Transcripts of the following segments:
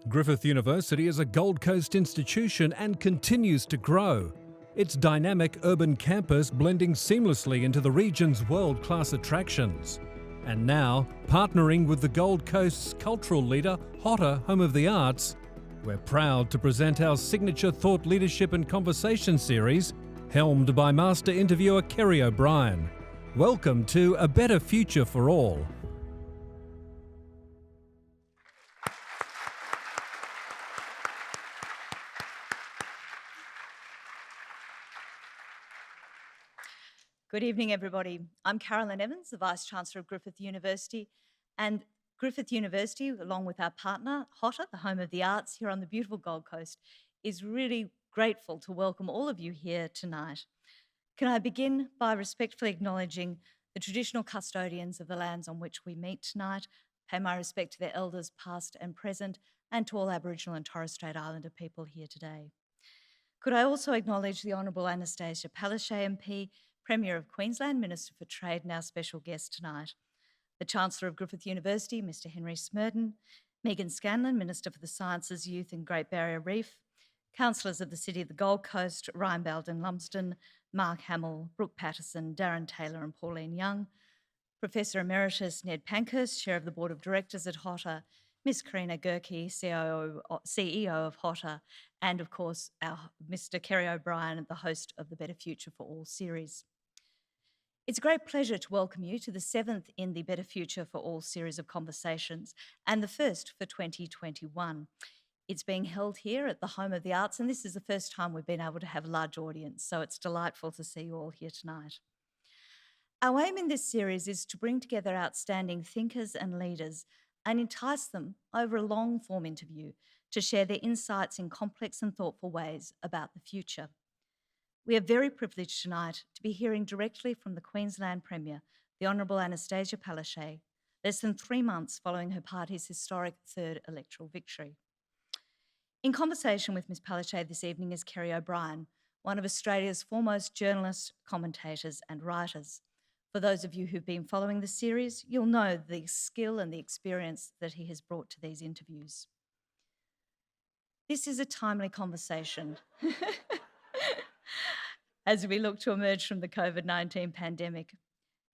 Griffith University is a Gold Coast institution and continues to grow. Its dynamic urban campus blending seamlessly into the region's world-class attractions. And now, partnering with the Gold Coast's cultural leader, HOTA, Home of the Arts, we're proud to present our signature thought leadership and conversation series, helmed by master interviewer Kerry O'Brien. Welcome to A Better Future for All. Good evening, everybody. I'm Carolyn Evans, the Vice-Chancellor of Griffith University, and Griffith University, along with our partner, HOTA, the Home of the Arts here on the beautiful Gold Coast, is really grateful to welcome all of you here tonight. Can I begin by respectfully acknowledging the traditional custodians of the lands on which we meet tonight, pay my respect to their elders past and present, and to all Aboriginal and Torres Strait Islander people here today. Could I also acknowledge the Honourable Anastasia Palaszczuk MP, Premier of Queensland, Minister for Trade and our special guest tonight, the Chancellor of Griffith University, Mr Henry Smerdon, Megan Scanlon, Minister for the Sciences, Youth and Great Barrier Reef, Councillors of the City of the Gold Coast, Ryan Belden Lumsden, Mark Hamill, Brooke Patterson, Darren Taylor and Pauline Young, Professor Emeritus Ned Pankhurst, Chair of the Board of Directors at HOTA, Ms Karina Gerke, CEO of HOTA, and of course our Mr Kerry O'Brien, the host of the Better Future for All series. It's a great pleasure to welcome you to the 7th in the Better Future for All series of conversations and the first for 2021. It's being held here at the Home of the Arts, and this is the first time we've been able to have a large audience, so it's delightful to see you all here tonight. Our aim in this series is to bring together outstanding thinkers and leaders and entice them over a long-form interview to share their insights in complex and thoughtful ways about the future. We are very privileged tonight to be hearing directly from the Queensland Premier, the Honourable Anastasia Palaszczuk, less than 3 months following her party's historic third electoral victory. In conversation with Ms Palaszczuk this evening is Kerry O'Brien, one of Australia's foremost journalists, commentators and writers. For those of you who've been following the series, you'll know the skill and the experience that he has brought to these interviews. This is a timely conversation as we look to emerge from the COVID-19 pandemic.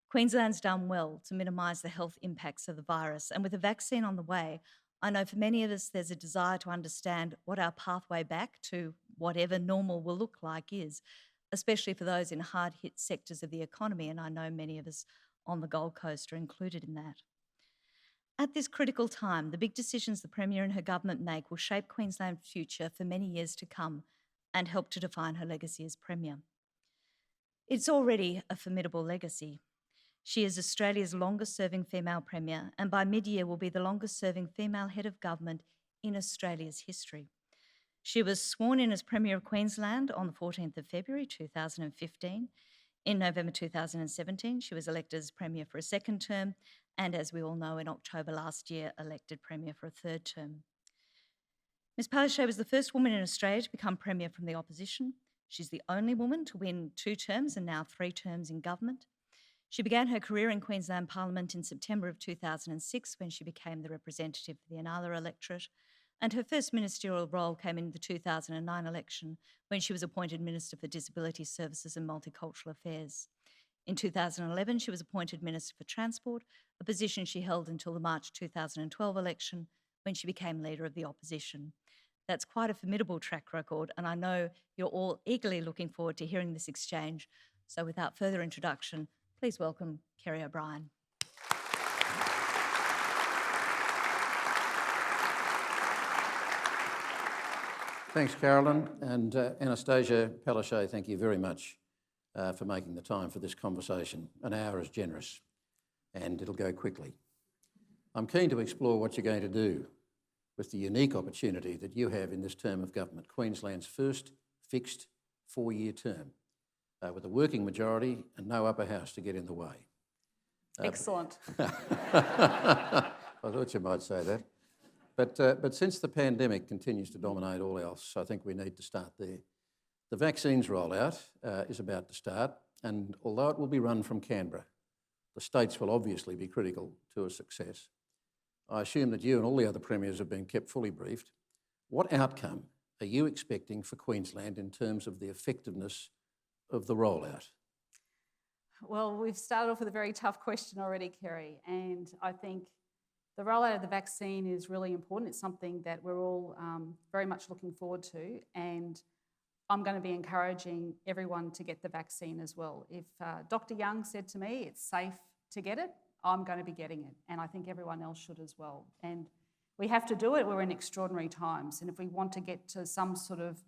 Queensland's done well to minimise the health impacts of the virus, and with a vaccine on the way, I know for many of us there's a desire to understand what our pathway back to whatever normal will look like is, especially for those in hard-hit sectors of the economy, and I know many of us on the Gold Coast are included in that. At this critical time, the big decisions the Premier and her government make will shape Queensland's future for many years to come and help to define her legacy as Premier. It's already a formidable legacy. She is Australia's longest-serving female Premier, and by mid-year will be the longest-serving female head of government in Australia's history. She was sworn in as Premier of Queensland on the 14th of February 2015. In November 2017, she was elected as Premier for a second term, and as we all know, in October last year, elected Premier for a third term. Ms Palaszczuk was the first woman in Australia to become Premier from the opposition. She's the only woman to win 2 terms and now 3 terms in government. She began her career in Queensland Parliament in September of 2006 when she became the representative for the Inala electorate, and her first ministerial role came in the 2009 election when she was appointed Minister for Disability Services and Multicultural Affairs. In 2011, she was appointed Minister for Transport, a position she held until the March 2012 election when she became Leader of the Opposition. That's quite a formidable track record, and I know you're all eagerly looking forward to hearing this exchange. So without further introduction, please welcome Kerry O'Brien. Thanks, Carolyn. And Anastasia Palaszczuk, thank you very much for making the time for this conversation. An hour is generous, and it'll go quickly. I'm keen to explore what you're going to do with the unique opportunity that you have in this term of government, Queensland's first fixed 4-year term, with a working majority and no upper house to get in the way. Excellent. I thought you might say that. But since the pandemic continues to dominate all else, I think we need to start there. The vaccines rollout is about to start, and although it will be run from Canberra, the states will obviously be critical to a success. I assume that you and all the other premiers have been kept fully briefed. What outcome are you expecting for Queensland in terms of the effectiveness of the rollout? Well, we've started off with a very tough question already, Kerry, and I think the rollout of the vaccine is really important. It's something that we're all very much looking forward to, and I'm going to be encouraging everyone to get the vaccine as well. If Dr. Young said to me it's safe to get it, I'm going to be getting it, and I think everyone else should as well. And we have to do it. We're in extraordinary times, and if we want to get to some sort of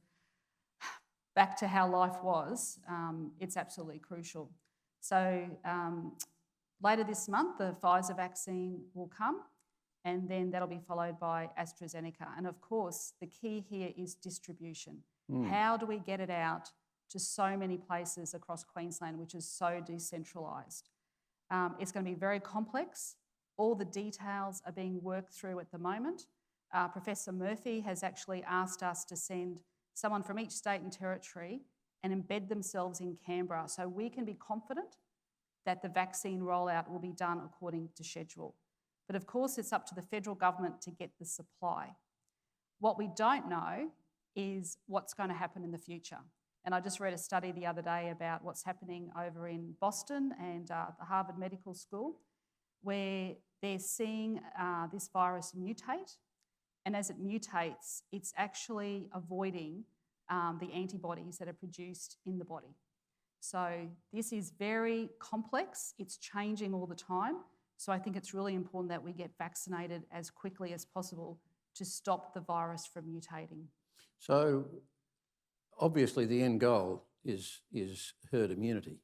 back to how life was, it's absolutely crucial. So later this month, the Pfizer vaccine will come, and then that'll be followed by AstraZeneca. And of course, the key here is distribution. How do we get it out to so many places across Queensland, which is so decentralised? It's going to be very complex. All the details are being worked through at the moment. Professor Murphy has actually asked us to send someone from each state and territory and embed themselves in Canberra so we can be confident that the vaccine rollout will be done according to schedule. But of course, it's up to the federal government to get the supply. What we don't know is what's going to happen in the future. And I just read a study the other day about what's happening over in Boston and the Harvard Medical School, where they're seeing this virus mutate. And as it mutates, it's actually avoiding the antibodies that are produced in the body. So this is very complex. It's changing all the time. So I think it's really important that we get vaccinated as quickly as possible to stop the virus from mutating. So obviously the end goal is herd immunity.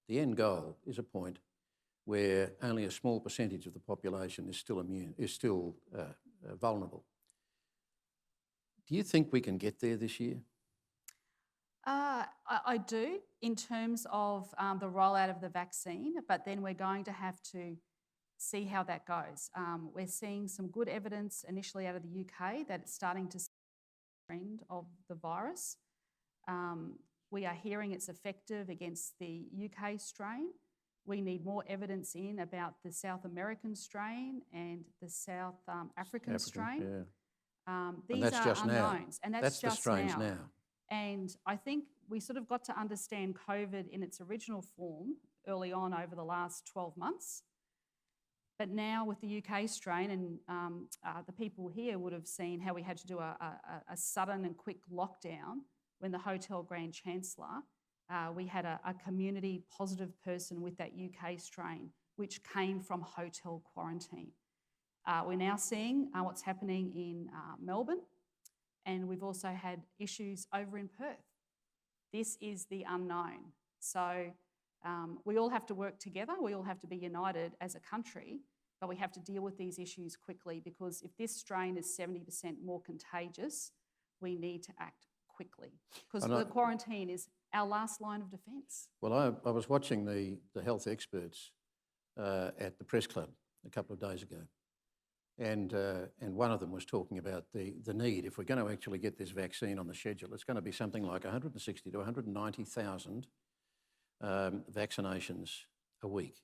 The end goal is a point where only a small percentage of the population is still vulnerable. Do you think we can get there this year? I do, in terms of the rollout of the vaccine, but then we're going to have to see how that goes. We're seeing some good evidence initially out of the UK that it's starting to see the trend of the virus. We are hearing it's effective against the UK strain. We need more evidence in about the South American strain and the South African strain. Yeah. These that's are just unknowns, now. and that's just the strains now. And I think we sort of got to understand COVID in its original form early on over the last 12 months. But now with the UK strain, and the people here would have seen how we had to do a sudden and quick lockdown when the Hotel Grand Chancellor, we had a community positive person with that UK strain, which came from hotel quarantine. We're now seeing what's happening in Melbourne, and we've also had issues over in Perth. This is the unknown. So we all have to work together. We all have to be united as a country, but we have to deal with these issues quickly, because if this strain is 70% more contagious, we need to act quickly, because the quarantine is our last line of defence. Well, I was watching the health experts at the press club a couple of days ago, and one of them was talking about the need, if we're going to actually get this vaccine on the schedule, it's going to be something like 160 to 190,000 vaccinations a week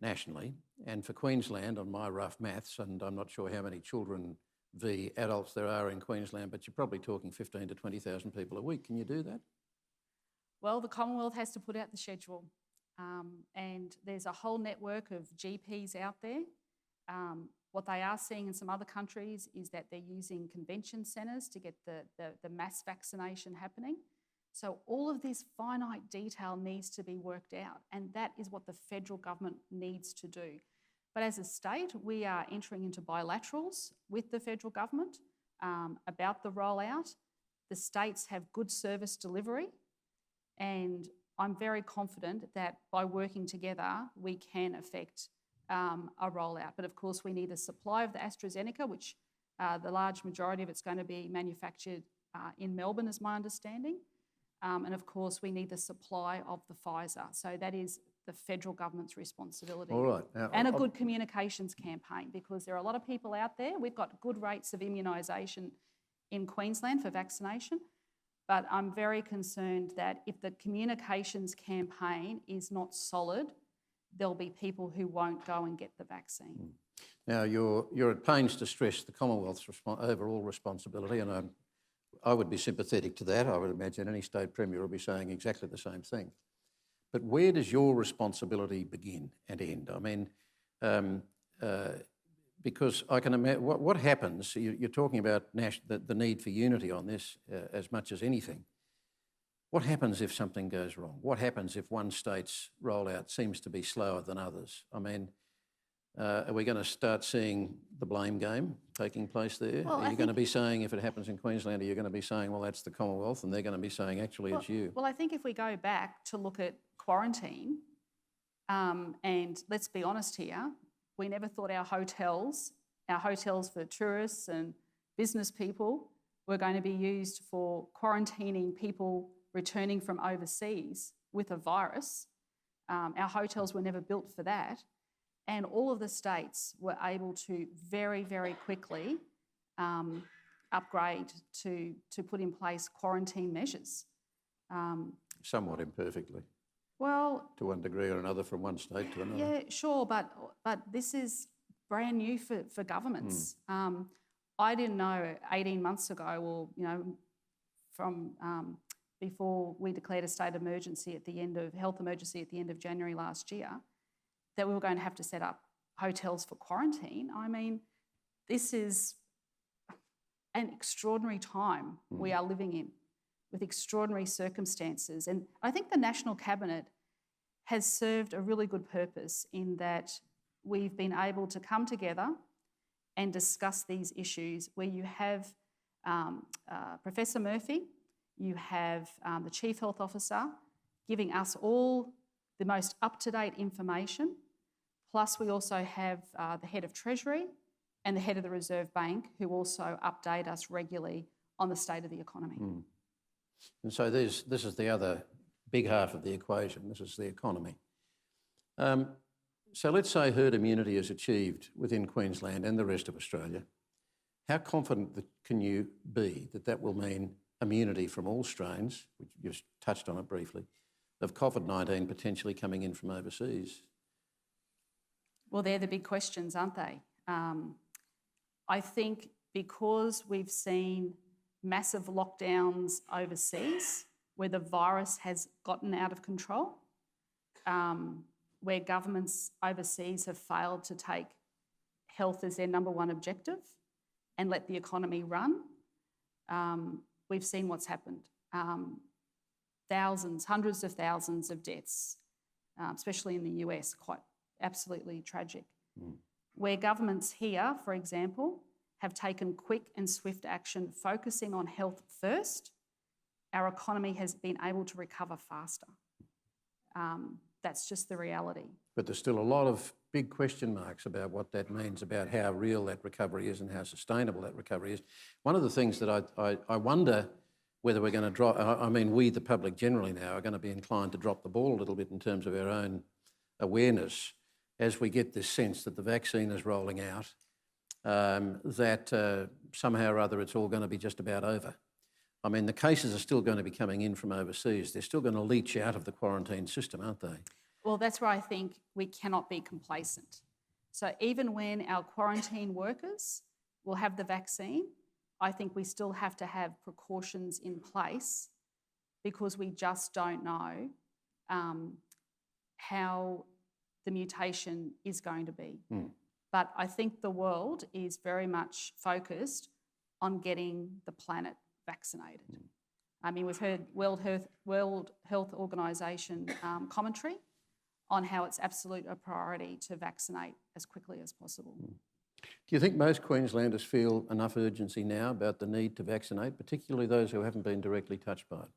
nationally. And for Queensland, on my rough maths, and I'm not sure how many children v adults there are in Queensland, but you're probably talking 15 to 20,000 people a week. Can you do that? Well, the Commonwealth has to put out the schedule, and there's a whole network of GPs out there. What they are seeing in some other countries is that they're using convention centres to get the mass vaccination happening. So all of this finite detail needs to be worked out, and that is what the federal government needs to do. But as a state, we are entering into bilaterals with the federal government about the rollout. The states have good service delivery, and I'm very confident that by working together, we can affect a rollout. But of course, we need a supply of the AstraZeneca, which the large majority of it's going to be manufactured in Melbourne, is my understanding. And of course, we need the supply of the Pfizer. So that is the federal government's responsibility. All right. Now, and a good communications campaign, because there are a lot of people out there. We've got good rates of immunisation in Queensland for vaccination, but I'm very concerned that if the communications campaign is not solid, there'll be people who won't go and get the vaccine. Now, you're at pains to stress the Commonwealth's overall responsibility, and I would be sympathetic to that. I would imagine any state premier will be saying exactly the same thing. But where does your responsibility begin and end? I mean, because I can imagine what happens. You're talking about the need for unity on this as much as anything. What happens if something goes wrong? What happens if one state's rollout seems to be slower than others? I mean, are we going to start seeing the blame game taking place there? Well, are you going to be saying, if it happens in Queensland, are you going to be saying, well, that's the Commonwealth, and they're going to be saying, actually, it's you? Well, I think if we go back to look at quarantine, and let's be honest here, we never thought our hotels for tourists and business people were going to be used for quarantining people returning from overseas with a virus. Our hotels were never built for that. And all of the states were able to very, very quickly upgrade to put in place quarantine measures. Somewhat imperfectly. Well, to one degree or another, from one state to another. yeah, sure, but this is brand new for governments. I didn't know 18 months ago, or from before we declared a state emergency health emergency at the end of January last year, that we were going to have to set up hotels for quarantine. I mean, this is an extraordinary time we are living in, with extraordinary circumstances. And I think the National Cabinet has served a really good purpose in that we've been able to come together and discuss these issues, where you have Professor Murphy, you have the Chief Health Officer giving us all the most up-to-date information, plus we also have the Head of Treasury and the Head of the Reserve Bank, who also update us regularly on the state of the economy. And so this is the other big half of the equation. This is the economy. So let's say herd immunity is achieved within Queensland and the rest of Australia. How confident can you be that that will mean immunity from all strains, which you've touched on it briefly, of COVID-19 potentially coming in from overseas? Well, they're the big questions, aren't they? I think because we've seen massive lockdowns overseas, where the virus has gotten out of control, where governments overseas have failed to take health as their number one objective and let the economy run, we've seen what's happened. Thousands, hundreds of thousands of deaths, especially in the US, quite absolutely tragic. Where governments here, for example, have taken quick and swift action focusing on health first, our economy has been able to recover faster. That's just the reality. But there's still a lot of big question marks about what that means, about how real that recovery is and how sustainable that recovery is. One of the things that I wonder whether we're going to drop, I mean, we, the public generally now, are going to be inclined to drop the ball a little bit in terms of our own awareness as we get this sense that the vaccine is rolling out, that somehow or other it's all going to be just about over. I mean, the cases are still going to be coming in from overseas. They're still going to leach out of the quarantine system, aren't they? Well, that's where I think we cannot be complacent. So even when our quarantine workers will have the vaccine, I think we still have to have precautions in place, because we just don't know how the mutation is going to be. But I think the world is very much focused on getting the planet vaccinated. I mean, we've heard World Health Organisation commentary on how it's absolute a priority to vaccinate as quickly as possible. Do you think most Queenslanders feel enough urgency now about the need to vaccinate, particularly those who haven't been directly touched by it?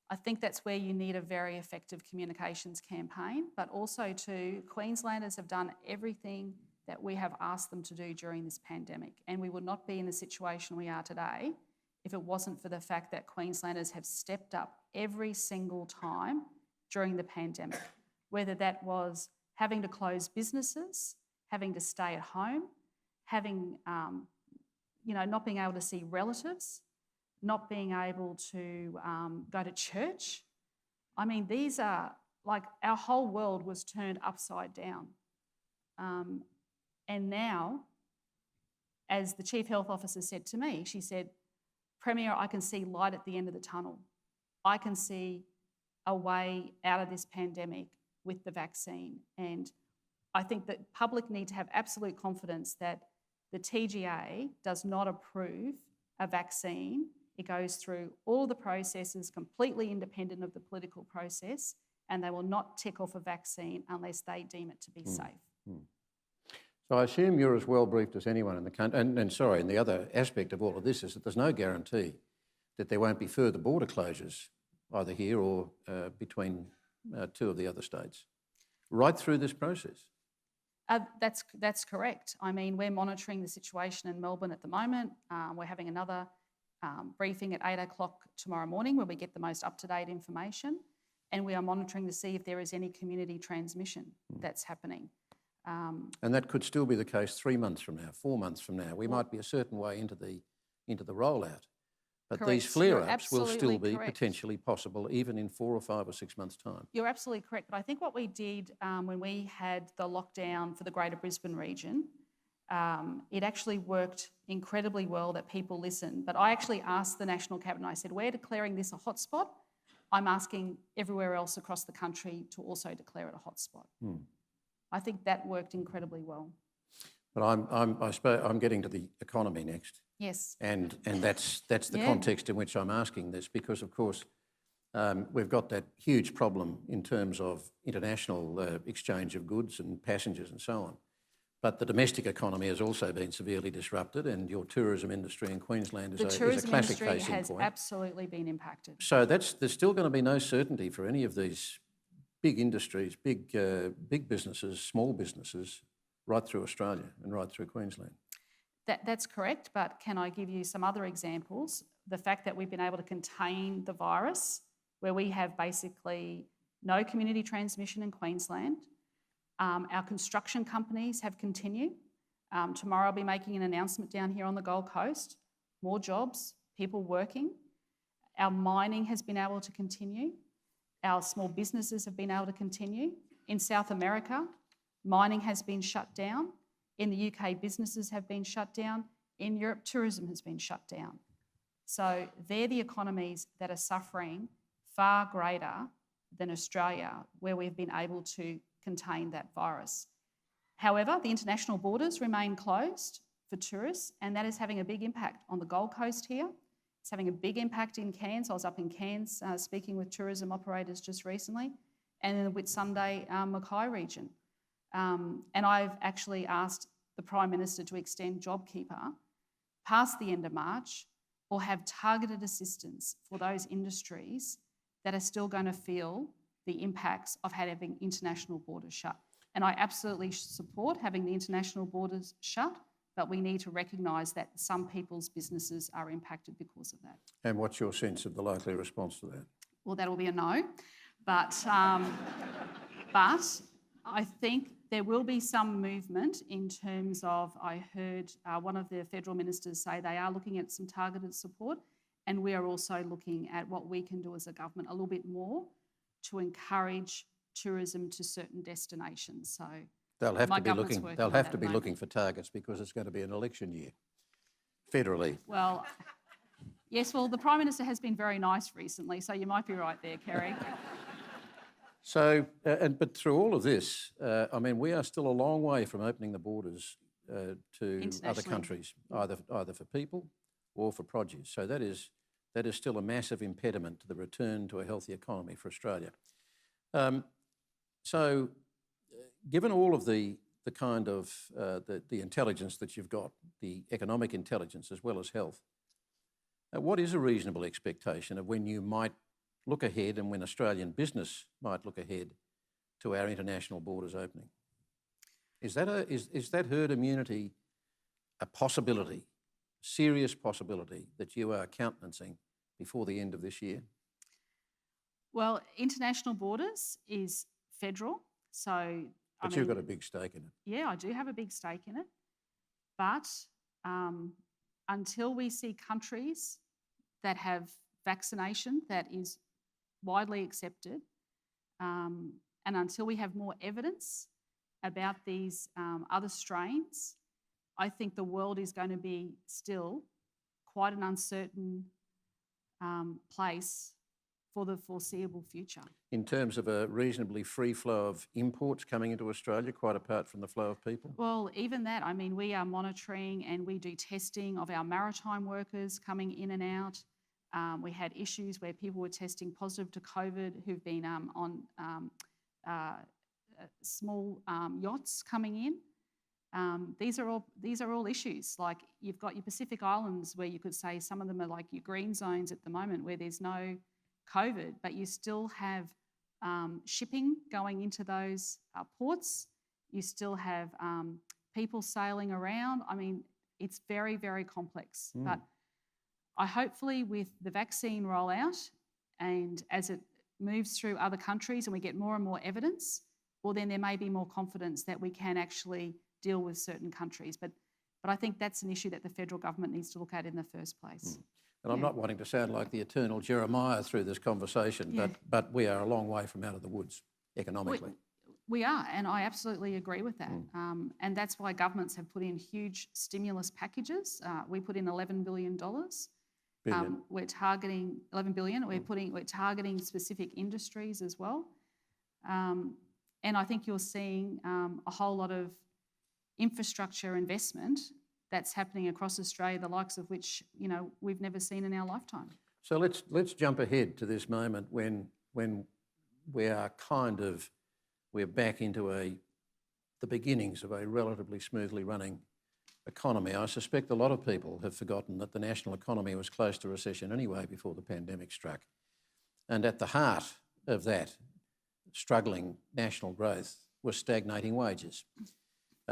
I think that's where you need a very effective communications campaign, but also too, Queenslanders have done everything that we have asked them to do during this pandemic, and we would not be in the situation we are today if it wasn't for the fact that Queenslanders have stepped up every single time during the pandemic, whether that was having to close businesses, having to stay at home, having, not being able to see relatives, not being able to go to church. I mean, these are like our whole world was turned upside down. And now, as the Chief Health Officer said to me, she said, Premier, I can see light at the end of the tunnel. I can see a way out of this pandemic with the vaccine. And I think that public need to have absolute confidence that the TGA does not approve a vaccine. It goes through all the processes completely independent of the political process, and they will not tick off a vaccine unless they deem it to be safe. So I assume you're as well briefed as anyone in the country. And the other aspect of all of this is that there's no guarantee that there won't be further border closures, either here or between two of the other states, right through this process. That's correct. I mean, we're monitoring the situation in Melbourne at the moment. We're having another briefing at 8 o'clock tomorrow morning where we get the most up-to-date information, and we are monitoring to see if there is any community transmission that's happening. And that could still be the case 3 months from now, 4 months from now. We might be a certain way into the rollout. But Correct. these flare-ups will absolutely still be correct. potentially possible even in 4 or 5 or 6 months' time. You're absolutely correct. But I think what we did when we had the lockdown for the Greater Brisbane region, it actually worked incredibly well that people listened. But I actually asked the National Cabinet, I said, we're declaring this a hotspot. I'm asking everywhere else across the country to also declare it a hotspot. I think that worked incredibly well. But I'm getting to the economy next. Yes. And that's the context in which I'm asking this, because of course we've got that huge problem in terms of international exchange of goods and passengers and so on. But the domestic economy has also been severely disrupted, and your tourism industry in Queensland is a classic case in point. The tourism industry has absolutely been impacted. So there's still going to be no certainty for any of these big industries, big businesses, small businesses, right through Australia and right through Queensland. That's correct, but can I give you some other examples? The fact that we've been able to contain the virus, where we have basically no community transmission in Queensland. Our construction companies have continued. Tomorrow I'll be making an announcement down here on the Gold Coast. More jobs, people working. Our mining has been able to continue. Our small businesses have been able to continue. In South America, mining has been shut down. In the UK, businesses have been shut down. In Europe, tourism has been shut down. So they're the economies that are suffering far greater than Australia, where we've been able to contain that virus. However, the international borders remain closed for tourists, and that is having a big impact on the Gold Coast here. It's having a big impact in Cairns. I was up in Cairns speaking with tourism operators just recently, and in the Whitsunday Mackay region. And I've actually asked the Prime Minister to extend JobKeeper past the end of March, or have targeted assistance for those industries that are still going to feel the impacts of having international borders shut. And I absolutely support having the international borders shut, but we need to recognise that some people's businesses are impacted because of that. And what's your sense of the likely response to that? Well, that'll be a no. But I think there will be some movement in terms of, I heard one of the federal ministers say they are looking at some targeted support, and we are also looking at what we can do as a government a little bit more to encourage tourism to certain destinations. So they'll have to be looking for targets, because it's going to be an election year, federally. Well, yes, well, the Prime Minister has been very nice recently, so you might be right there, Kerry. So, but through all of this, I mean, we are still a long way from opening the borders to other countries, either for people or for produce. So that is still a massive impediment to the return to a healthy economy for Australia. So, given all of the kind of the intelligence that you've got, the economic intelligence as well as health, what is a reasonable expectation of when you might look ahead, and when Australian business might look ahead to our international borders opening? Is that herd immunity a possibility, serious possibility, that you are countenancing before the end of this year? Well, international borders is federal, so... But you've got a big stake in it. Yeah, I do have a big stake in it. But until we see countries that have vaccination that is widely accepted, and until we have more evidence about these other strains, I think the world is going to be still quite an uncertain place for the foreseeable future. In terms of a reasonably free flow of imports coming into Australia, quite apart from the flow of people? Well, even that, I mean, we are monitoring and we do testing of our maritime workers coming in and out. We had issues where people were testing positive to COVID who've been on small yachts coming in. These are all issues. Like, you've got your Pacific Islands where you could say some of them are like your green zones at the moment where there's no COVID, but you still have shipping going into those ports. You still have people sailing around. I mean, it's very, very complex. But I hopefully with the vaccine rollout and as it moves through other countries and we get more and more evidence, well, then there may be more confidence that we can actually deal with certain countries. But I think that's an issue that the federal government needs to look at in the first place. And I'm not wanting to sound like the eternal Jeremiah through this conversation, but we are a long way from out of the woods economically. We are, and I absolutely agree with that. And that's why governments have put in huge stimulus packages. We put in $11 billion. We're targeting $11 billion. We're targeting specific industries as well. And I think you're seeing a whole lot of infrastructure investment that's happening across Australia, the likes of which, we've never seen in our lifetime. So let's jump ahead to this moment when we're back into the beginnings of a relatively smoothly running economy. I suspect a lot of people have forgotten that the national economy was close to recession anyway before the pandemic struck. And at the heart of that struggling national growth was stagnating wages.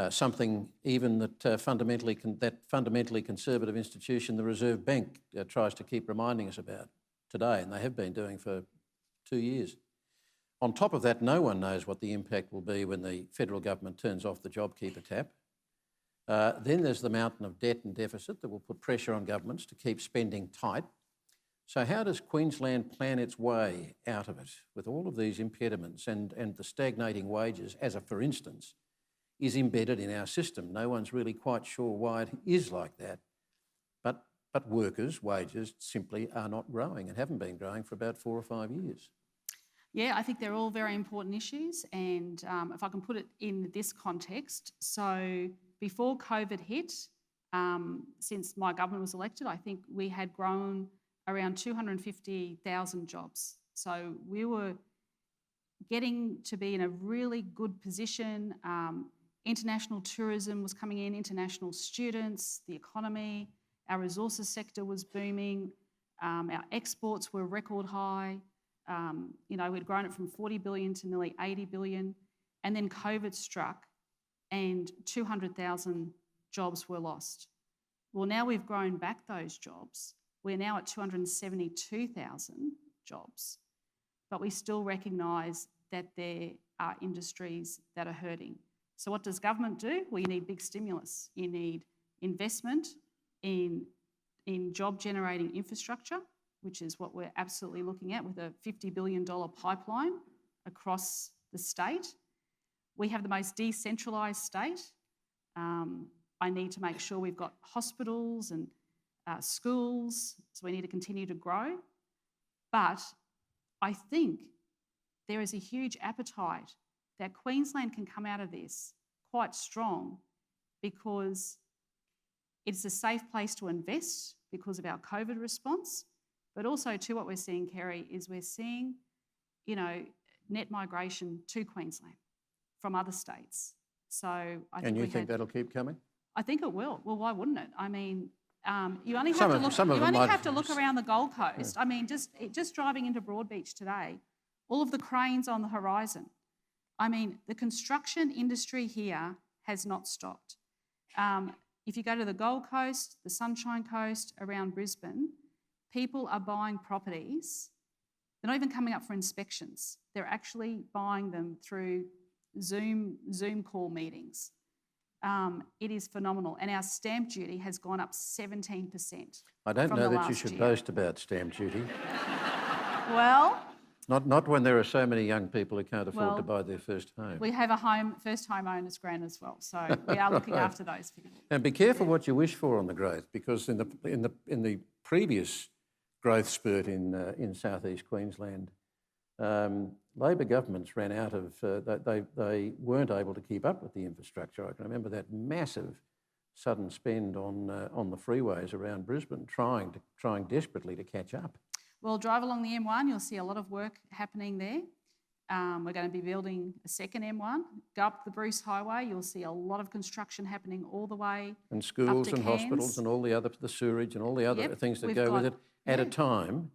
Something even that fundamentally conservative institution, the Reserve Bank, tries to keep reminding us about today, and they have been doing for 2 years. On top of that, no one knows what the impact will be when the federal government turns off the JobKeeper tap. Then there's the mountain of debt and deficit that will put pressure on governments to keep spending tight. So how does Queensland plan its way out of it with all of these impediments and the stagnating wages, for instance, is embedded in our system? No one's really quite sure why it is like that. But workers' wages simply are not growing and haven't been growing for about 4 or 5 years. Yeah, I think they're all very important issues. And if I can put it in this context, so before COVID hit, since my government was elected, I think we had grown around 250,000 jobs. So we were getting to be in a really good position. International tourism was coming in, international students, the economy, our resources sector was booming, our exports were record high. We'd grown it from 40 billion to nearly 80 billion. And then COVID struck and 200,000 jobs were lost. Well, now we've grown back those jobs. We're now at 272,000 jobs, but we still recognise that there are industries that are hurting. So what does government do? Well, you need big stimulus. You need investment in job-generating infrastructure, which is what we're absolutely looking at with a $50 billion pipeline across the state. We have the most decentralised state. I need to make sure we've got hospitals and schools, so we need to continue to grow. But I think there is a huge appetite that Queensland can come out of this quite strong because it's a safe place to invest because of our COVID response. But also too, what we're seeing, Kerry, is we're seeing, net migration to Queensland from other states. So I think And you think that'll keep coming? I think it will. Well, why wouldn't it? I mean, you only have to look around the Gold Coast. I mean, just driving into Broadbeach today, all of the cranes on the horizon. I mean, the construction industry here has not stopped. If you go to the Gold Coast, the Sunshine Coast, around Brisbane, people are buying properties. They're not even coming up for inspections. They're actually buying them through Zoom call meetings. It is phenomenal. And our stamp duty has gone up 17%. I don't know that you should boast about stamp duty. Well, Not when there are so many young people who can't afford to Well, buy their first home. We have a first home owners grant as well, so we are looking after those people. And be careful what you wish for on the growth, because in the previous growth spurt in southeast Queensland, Labor governments ran out of. They weren't able to keep up with the infrastructure. I can remember that massive sudden spend on the freeways around Brisbane, trying desperately to catch up. Well, drive along the M1, you'll see a lot of work happening there. We're going to be building a second M1. Go up the Bruce Highway, you'll see a lot of construction happening all the way. And schools to and Cairns. hospitals and all the sewerage and all the other Yep, things that we've go with got- it at a yeah. time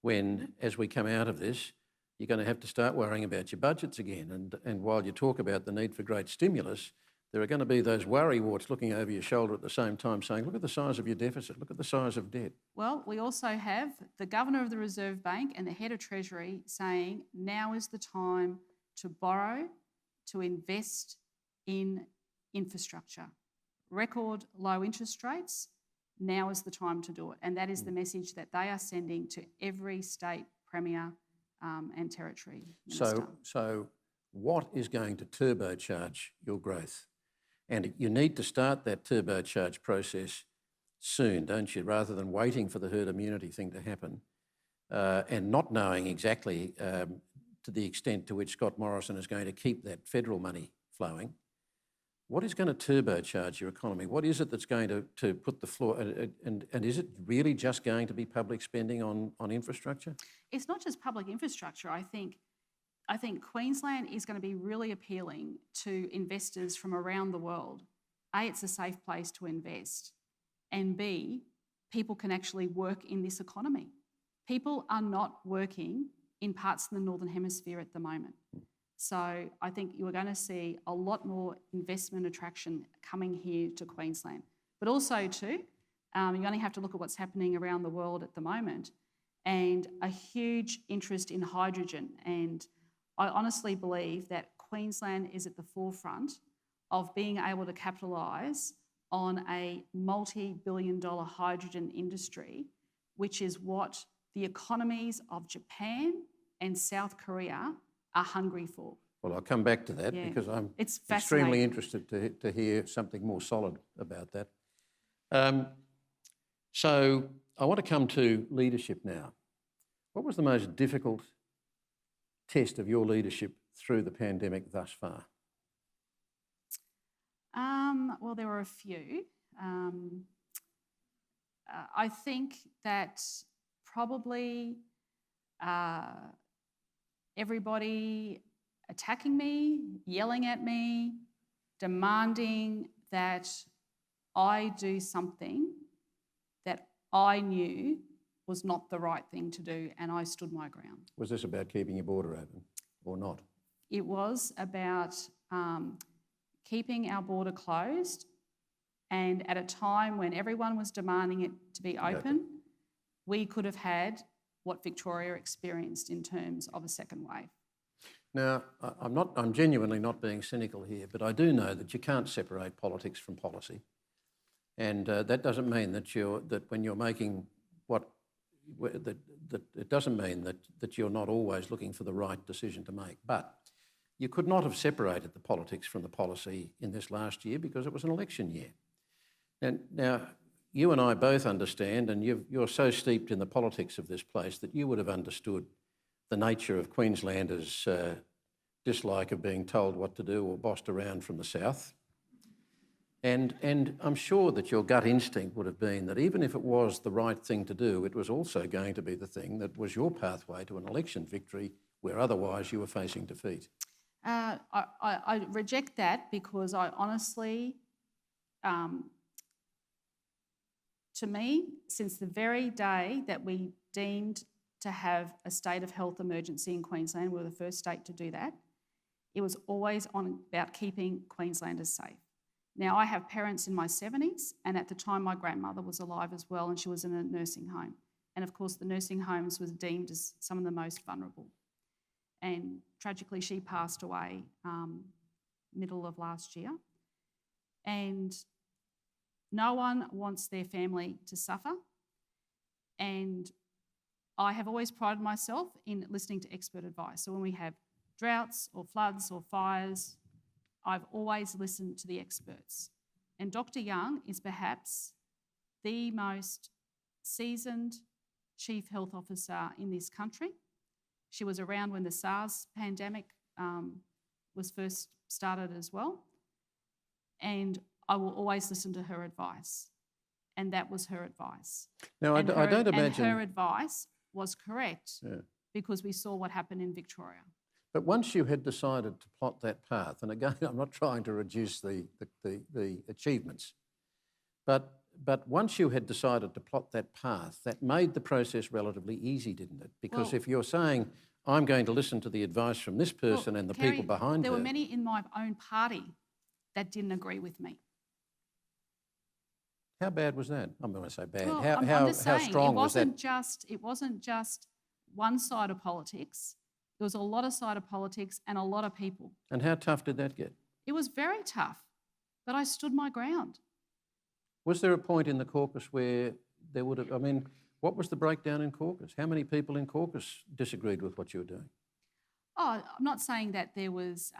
when, as we come out of this, you're going to have to start worrying about your budgets again. And while you talk about the need for great stimulus, there are going to be those worry warts looking over your shoulder at the same time saying, look at the size of your deficit, look at the size of debt. Well, we also have the Governor of the Reserve Bank and the Head of Treasury saying now is the time to borrow, to invest in infrastructure. Record low interest rates, now is the time to do it. And that is the message that they are sending to every state premier and territory minister. So what is going to turbocharge your growth? And you need to start that turbocharge process soon, don't you, rather than waiting for the herd immunity thing to happen and not knowing exactly to the extent to which Scott Morrison is going to keep that federal money flowing. What is going to turbocharge your economy? What is it that's going to put the floor, and is it really just going to be public spending on infrastructure? It's not just public infrastructure. I think Queensland is going to be really appealing to investors from around the world. A, it's a safe place to invest. And B, people can actually work in this economy. People are not working in parts of the Northern Hemisphere at the moment. So I think you're going to see a lot more investment attraction coming here to Queensland. But also too, you only have to look at what's happening around the world at the moment, and a huge interest in hydrogen. And I honestly believe that Queensland is at the forefront of being able to capitalise on a multi-billion-dollar hydrogen industry, which is what the economies of Japan and South Korea are hungry for. Well, I'll come back to that because I'm extremely interested to hear something more solid about that. So I want to come to leadership now. What was the most difficult test of your leadership through the pandemic thus far? Well, there were a few. I think that probably everybody attacking me, yelling at me, demanding that I do something that I knew was not the right thing to do, and I stood my ground. Was this about keeping your border open or not? It was about keeping our border closed, and at a time when everyone was demanding it to be open, we could have had what Victoria experienced in terms of a second wave. Now, I'm genuinely not being cynical here, but I do know that you can't separate politics from policy, and that doesn't mean that when you're making it doesn't mean that you're not always looking for the right decision to make. But you could not have separated the politics from the policy in this last year because it was an election year. And now, you and I both understand, and you're so steeped in the politics of this place that you would have understood the nature of Queenslanders' dislike of being told what to do or bossed around from the south. And I'm sure that your gut instinct would have been that even if it was the right thing to do, it was also going to be the thing that was your pathway to an election victory where otherwise you were facing defeat. I reject that because I honestly, to me, since the very day that we deemed to have a state of health emergency in Queensland, we were the first state to do that, it was always about keeping Queenslanders safe. Now, I have parents in my 70s, and at the time my grandmother was alive as well, and she was in a nursing home. And of course, the nursing homes was deemed as some of the most vulnerable. And tragically, she passed away middle of last year. And no one wants their family to suffer. And I have always prided myself in listening to expert advice. So when we have droughts or floods or fires, I've always listened to the experts. And Dr. Young is perhaps the most seasoned Chief Health Officer in this country. She was around when the SARS pandemic was first started as well. And I will always listen to her advice. And that was her advice. Now, I don't imagine... And her advice was correct, Yeah. because we saw what happened in Victoria. But once you had decided to plot that path, and again, I'm not trying to reduce the achievements, but once you had decided to plot that path, that made the process relatively easy, didn't it? Because Well- if you're saying, I'm going to listen to the advice from this person Well, and the Kerry, people behind there her... were many in my own party that didn't agree with me. How bad was that? I'm going to say bad. Well, how I'm just saying, strong was that? It wasn't just one side of politics. There was a lot of side of politics and a lot of people. And how tough did that get? It was very tough, but I stood my ground. Was there a point in the caucus where there would have... I mean, what was the breakdown in caucus? How many people in caucus disagreed with what you were doing? Oh, I'm not saying that there was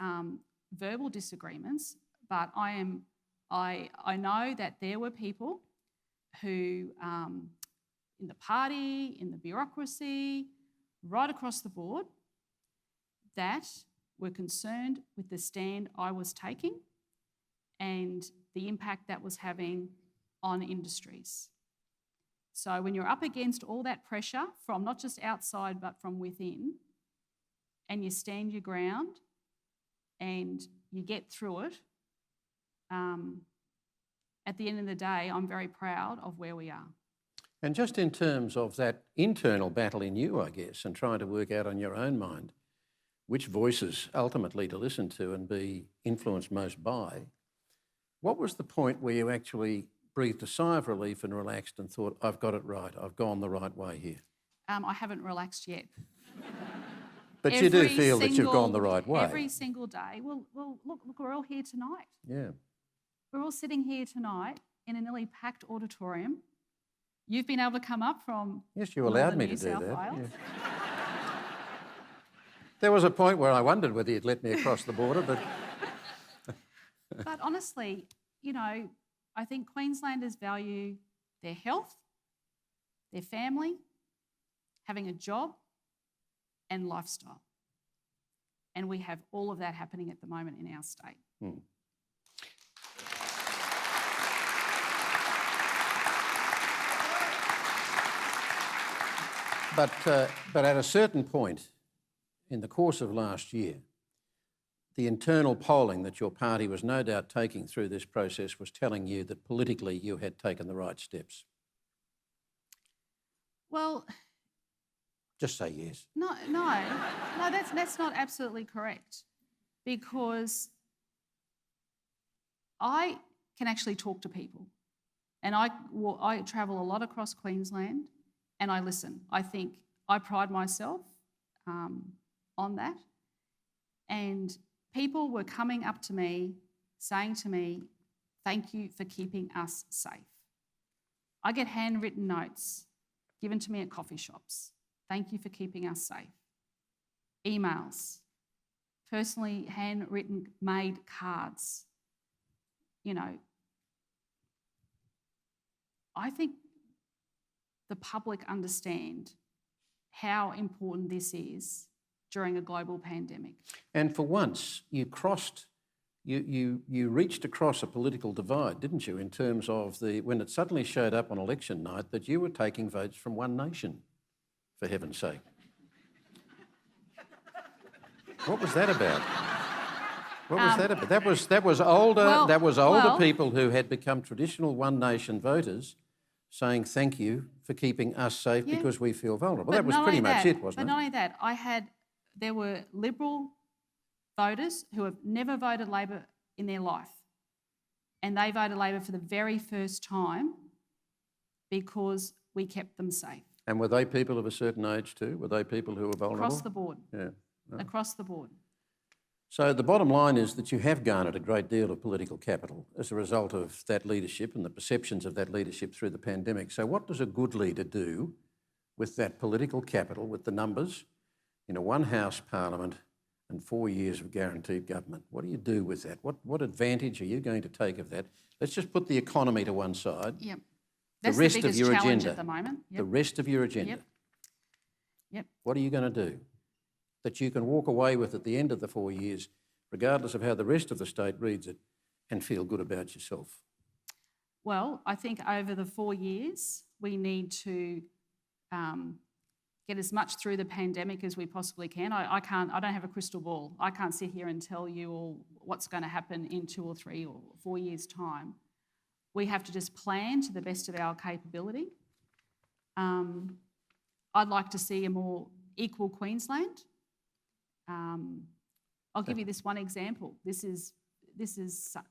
verbal disagreements, but I know that there were people who, in the party, in the bureaucracy, right across the board, that were concerned with the stand I was taking and the impact that was having on industries. So when you're up against all that pressure from not just outside but from within, and you stand your ground and you get through it, at the end of the day, I'm very proud of where we are. And just in terms of that internal battle in you, I guess, and trying to work out on your own mind which voices ultimately to listen to and be influenced most by, what was the point where you actually breathed a sigh of relief and relaxed and thought, I've got it right, I've gone the right way here? I haven't relaxed yet. But you do feel that you've gone the right way. Every single day. Well, look, we're all here tonight. Yeah. We're all sitting here tonight in a nearly packed auditorium. You've been able to come up from Yes, you allowed northern me New to do South that. Wales. Yeah. There was a point where I wondered whether you'd let me across the border, but... But honestly, you know, I think Queenslanders value their health, their family, having a job, and lifestyle. And we have all of that happening at the moment in our state. But at a certain point in the course of last year, the internal polling that your party was no doubt taking through this process was telling you that politically you had taken the right steps. Well, Just say yes. no, that's not absolutely correct, because I can actually talk to people, and I travel a lot across Queensland, and I listen. I think I pride myself on that, and people were coming up to me saying to me, "Thank you for keeping us safe." I get handwritten notes given to me at coffee shops. Thank you for keeping us safe. Emails, personally handwritten, made cards. You know, I think the public understand how important this is during a global pandemic. And for once, you reached across a political divide, didn't you, in terms of when it suddenly showed up on election night that you were taking votes from One Nation, for heaven's sake. What was that about? What was that about? That was older people who had become traditional One Nation voters saying thank you for keeping us safe because we feel vulnerable. That was pretty much it, wasn't it? But not only that, there were Liberal voters who have never voted Labor in their life, and they voted Labor for the very first time because we kept them safe. And were they people of a certain age too? Were they people who were vulnerable? Across the board. Yeah. Across the board. So the bottom line is that you have garnered a great deal of political capital as a result of that leadership and the perceptions of that leadership through the pandemic. So what does a good leader do with that political capital, with the numbers, in a one-house parliament and 4 years of guaranteed government? What do you do with that? What advantage are you going to take of that? Let's just put the economy to one side. Yep. The That's rest the of biggest your challenge agenda. at the moment. The Yep. rest of your agenda. Yep. Yep. What are you going to do that you can walk away with at the end of the 4 years, regardless of how the rest of the state reads it, and feel good about yourself? Well, I think over the 4 years, we need to get as much through the pandemic as we possibly can. I don't have a crystal ball. I can't sit here and tell you all what's going to happen in 2 or 3 or 4 years' time. We have to just plan to the best of our capability. I'd like to see a more equal Queensland. I'll give you this one example. This is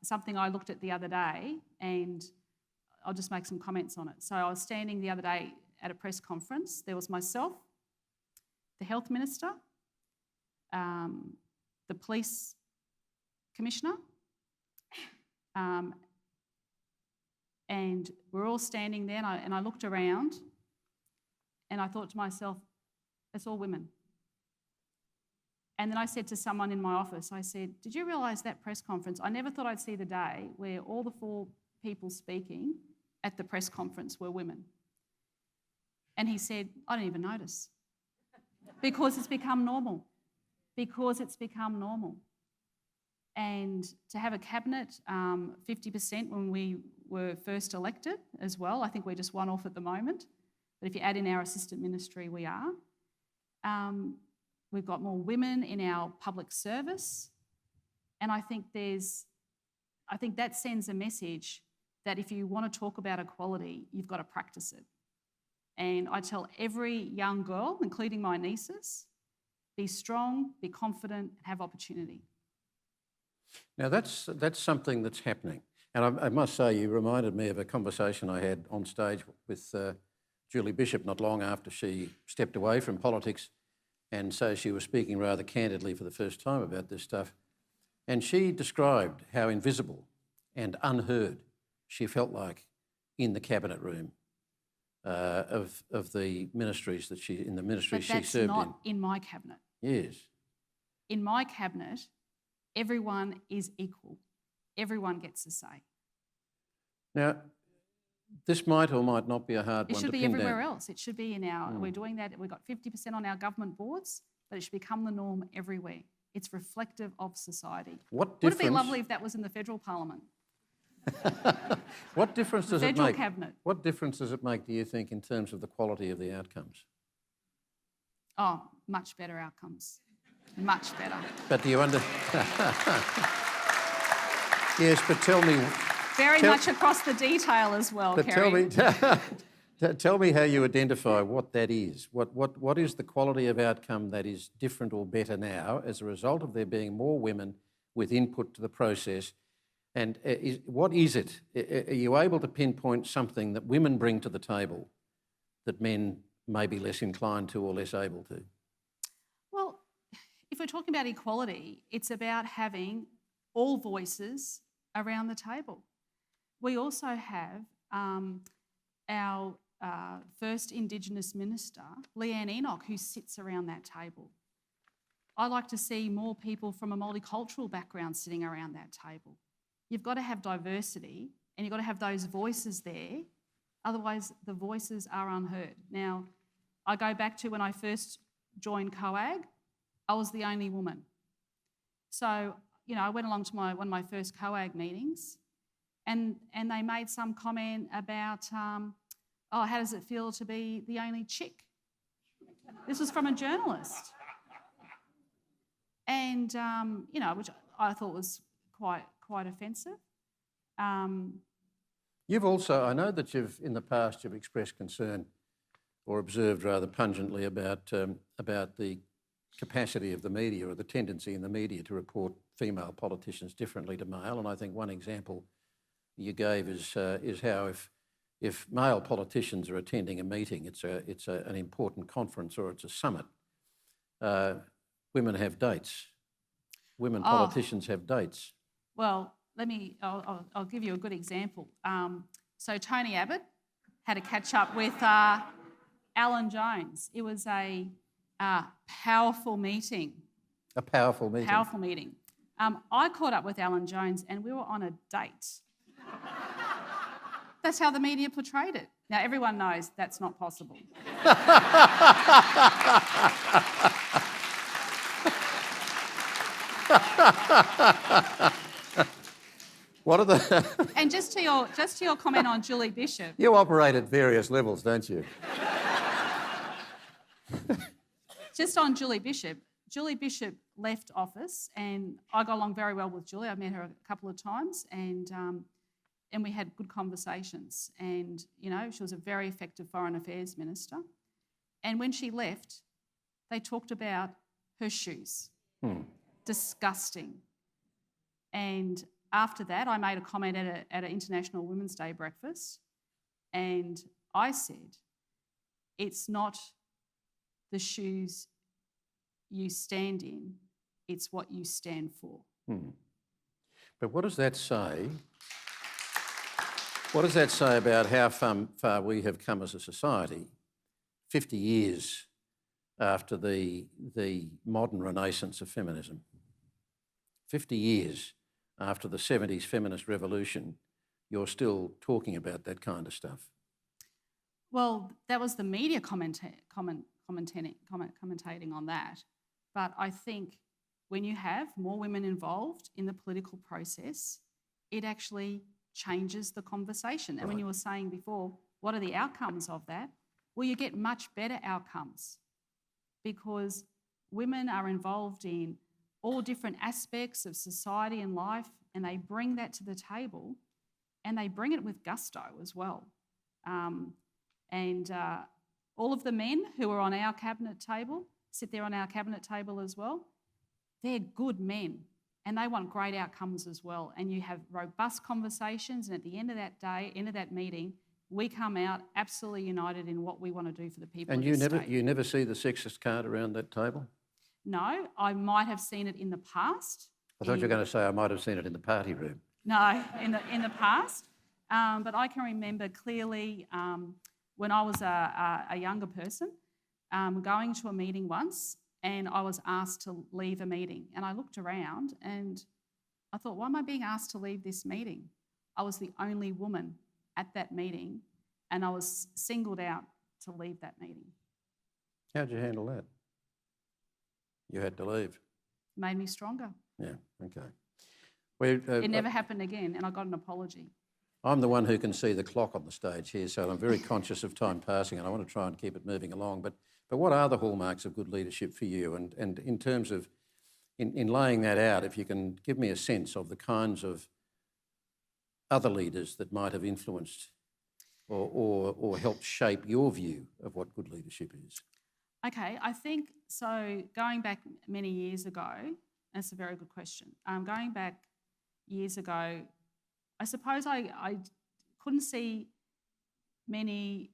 something I looked at the other day, and I'll just make some comments on it. So I was standing the other day at a press conference. There was myself, the Health Minister, the Police Commissioner, and we're all standing there, and I looked around and I thought to myself, it's all women. And then I said to someone in my office, I said, did you realise that press conference? I never thought I'd see the day where all the 4 people speaking at the press conference were women. And he said, I didn't even notice. Because it's become normal. Because it's become normal. And to have a cabinet, 50% when we were first elected as well, I think we're just one off at the moment. But if you add in our assistant ministry, we are. We've got more women in our public service. And I think that sends a message that if you want to talk about equality, you've got to practice it. And I tell every young girl, including my nieces, be strong, be confident, have opportunity. Now, that's something that's happening. And I must say, you reminded me of a conversation I had on stage with Julie Bishop not long after she stepped away from politics. And so she was speaking rather candidly for the first time about this stuff. And she described how invisible and unheard she felt like in the cabinet room of the ministries that she served in. But that's not in my cabinet. Yes. In my cabinet, everyone is equal. Everyone gets a say. Now, this might or might not be a hard It one should to be pin everywhere down. else. It should be in our, we're doing that, we've got 50% on our government boards, but it should become the norm everywhere. It's reflective of society. What Would it be difference- lovely if that was in the federal parliament? What difference does it Federal make? cabinet. What difference does it make, do you think, in terms of the quality of the outcomes? Oh, much better outcomes. Much better. But do you Yes, but tell me... Very much across the detail as well, But Kerry. tell me how you identify what that is. What is the quality of outcome that is different or better now as a result of there being more women with input to the process? And what is it? Are you able to pinpoint something that women bring to the table that men may be less inclined to or less able to? Well, if we're talking about equality, it's about having all voices around the table. We also have our first Indigenous minister, Leanne Enoch, who sits around that table. I like to see more people from a multicultural background sitting around that table. You've got to have diversity and you've got to have those voices there, otherwise the voices are unheard. Now, I go back to when I first joined COAG, I was the only woman. So, I went along to one of my first COAG meetings and they made some comment about, how does it feel to be the only chick? This was from a journalist. And, which I thought was quite offensive. You've also, I know that in the past you've expressed concern or observed rather pungently about the capacity of the media or the tendency in the media to report female politicians differently to male. And I think one example you gave is how if male politicians are attending a meeting, it's an important conference or it's a summit, women have dates. Women politicians have dates. Well, I'll give you a good example. So Tony Abbott had a catch up with Alan Jones. It was a powerful meeting. A powerful meeting. Powerful meeting. I caught up with Alan Jones and we were on a date. That's how the media portrayed it. Now, everyone knows that's not possible. What are the... And just to your comment on Julie Bishop. You operate at various levels, don't you? Just on Julie Bishop. Julie Bishop left office and I got along very well with Julie. I met her a couple of times and we had good conversations. And, you know, she was a very effective Foreign Affairs Minister. And when she left, they talked about her shoes. Disgusting. And after that, I made a comment at an International Women's Day breakfast and I said, it's not the shoes you stand in, it's what you stand for. But what does that say? What does that say about how far we have come as a society 50 years after the modern renaissance of feminism? 50 years after the 70s feminist revolution, you're still talking about that kind of stuff. Well, that was the media commentating on that. But I think when you have more women involved in the political process, it actually changes the conversation. And when you were saying before, what are the outcomes of that? Well, you get much better outcomes because women are involved in all different aspects of society and life, and they bring that to the table, and they bring it with gusto as well. All of the men who are on our cabinet table, sit there on our cabinet table as well, they're good men, and they want great outcomes as well. And you have robust conversations, and at the end of that day, end of that meeting, we come out absolutely united in what we want to do for the people of this state. You never see the sexist card around that table? No, I might have seen it in the past. I thought you were going to say I might have seen it in the party room. No, in the past. But I can remember clearly when I was a younger person going to a meeting once and I was asked to leave a meeting. And I looked around and I thought, why am I being asked to leave this meeting? I was the only woman at that meeting and I was singled out to leave that meeting. How'd you handle that? You had to leave. Made me stronger. Yeah, okay. It never happened again and I got an apology. I'm the one who can see the clock on the stage here, so I'm very conscious of time passing and I want to try and keep it moving along. But what are the hallmarks of good leadership for you? And in terms of, in laying that out, if you can give me a sense of the kinds of other leaders that might have influenced or helped shape your view of what good leadership is. Okay, I think, so going back many years ago, that's a very good question. Going back years ago, I suppose I couldn't see many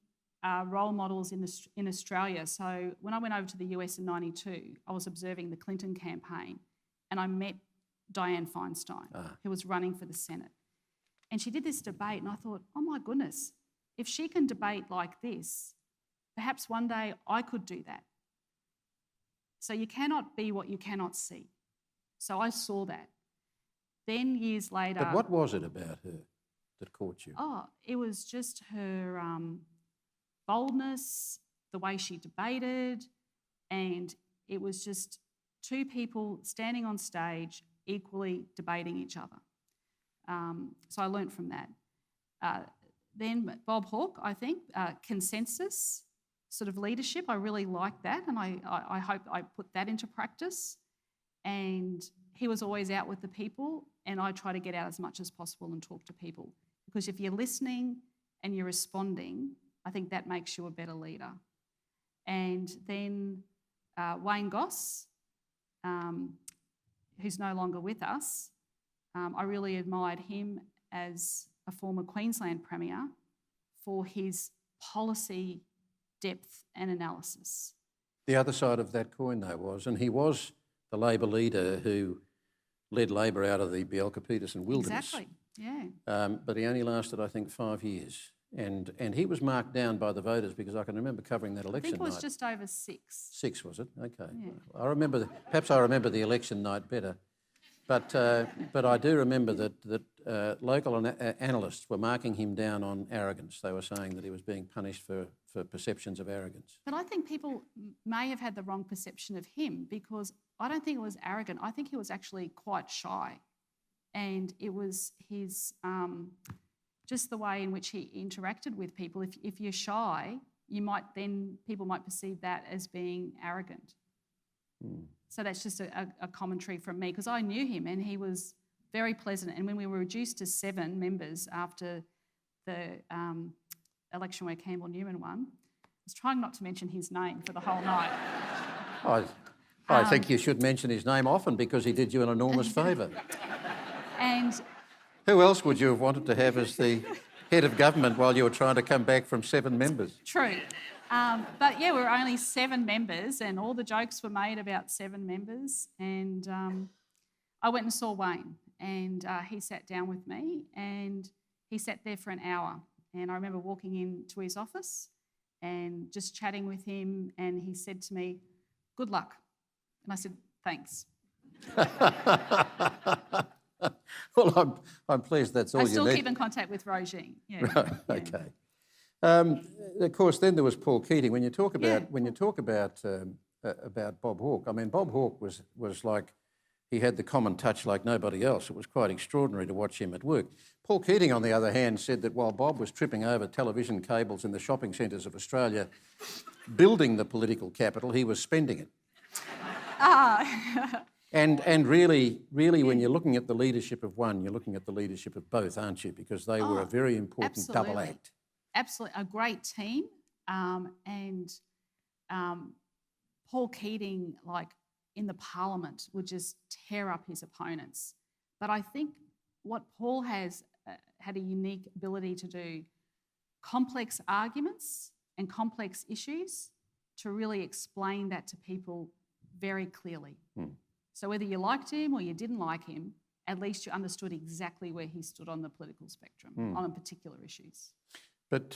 role models in Australia. So when I went over to the US in '92, I was observing the Clinton campaign and I met Dianne Feinstein, who was running for the Senate. And she did this debate and I thought, oh my goodness, if she can debate like this, perhaps one day I could do that. So you cannot be what you cannot see. So I saw that. Then years later... But what was it about her that caught you? Oh, it was just her boldness, the way she debated, and it was just two people standing on stage equally debating each other. So I learnt from that. Then Bob Hawke, I think, consensus sort of leadership, I really liked that, and I hope I put that into practice. And he was always out with the people, and I try to get out as much as possible and talk to people. Because if you're listening and you're responding, I think that makes you a better leader. And then Wayne Goss, who's no longer with us, I really admired him as a former Queensland Premier for his policy depth and analysis. The other side of that coin, though, was, and he was the Labor leader who led Labor out of the Bjelke-Petersen wilderness. Exactly, yeah. But he only lasted, I think, 5 years. and he was marked down by the voters because I can remember covering that I election think it was night. just over 6. 6, was it? Okay. Yeah. I remember. Perhaps I remember the election night better, but I do remember that local analysts were marking him down on arrogance. They were saying that he was being punished for perceptions of arrogance. But I think people may have had the wrong perception of him, because I don't think it was arrogant. I think he was actually quite shy, and it was his just the way in which he interacted with people. If you're shy, people might perceive that as being arrogant. So that's just a commentary from me, because I knew him and he was very pleasant. And when we were reduced to 7 members after the election where Campbell Newman won, I was trying not to mention his name for the whole night. I think you should mention his name often, because he did you an enormous favour. And Who else would you have wanted to have as the head of government while you were trying to come back from 7 members? true. But yeah, we were only 7 members, and all the jokes were made about 7 members. And I went and saw Wayne, and he sat down with me, and he sat there for an hour. And I remember walking into his office and just chatting with him, and he said to me, "Good luck." And I said, "Thanks." Well, I'm pleased that's all I you still need. keep in contact with Roisin. Yeah. Right, Yeah. okay. Of course, then there was Paul Keating. When you talk about about Bob Hawke, I mean, Bob Hawke was like, he had the common touch like nobody else. It was quite extraordinary to watch him at work. Paul Keating, on the other hand, said that while Bob was tripping over television cables in the shopping centres of Australia, building the political capital, he was spending it. And really, when you're looking at the leadership of one, you're looking at the leadership of both, aren't you? Because they were a very important double absolutely. act. Absolutely, a great team. And Paul Keating, like in the Parliament, would just tear up his opponents. But I think what Paul has had a unique ability to do, complex arguments and complex issues, to really explain that to people very clearly. So whether you liked him or you didn't like him, at least you understood exactly where he stood on the political spectrum on particular issues. But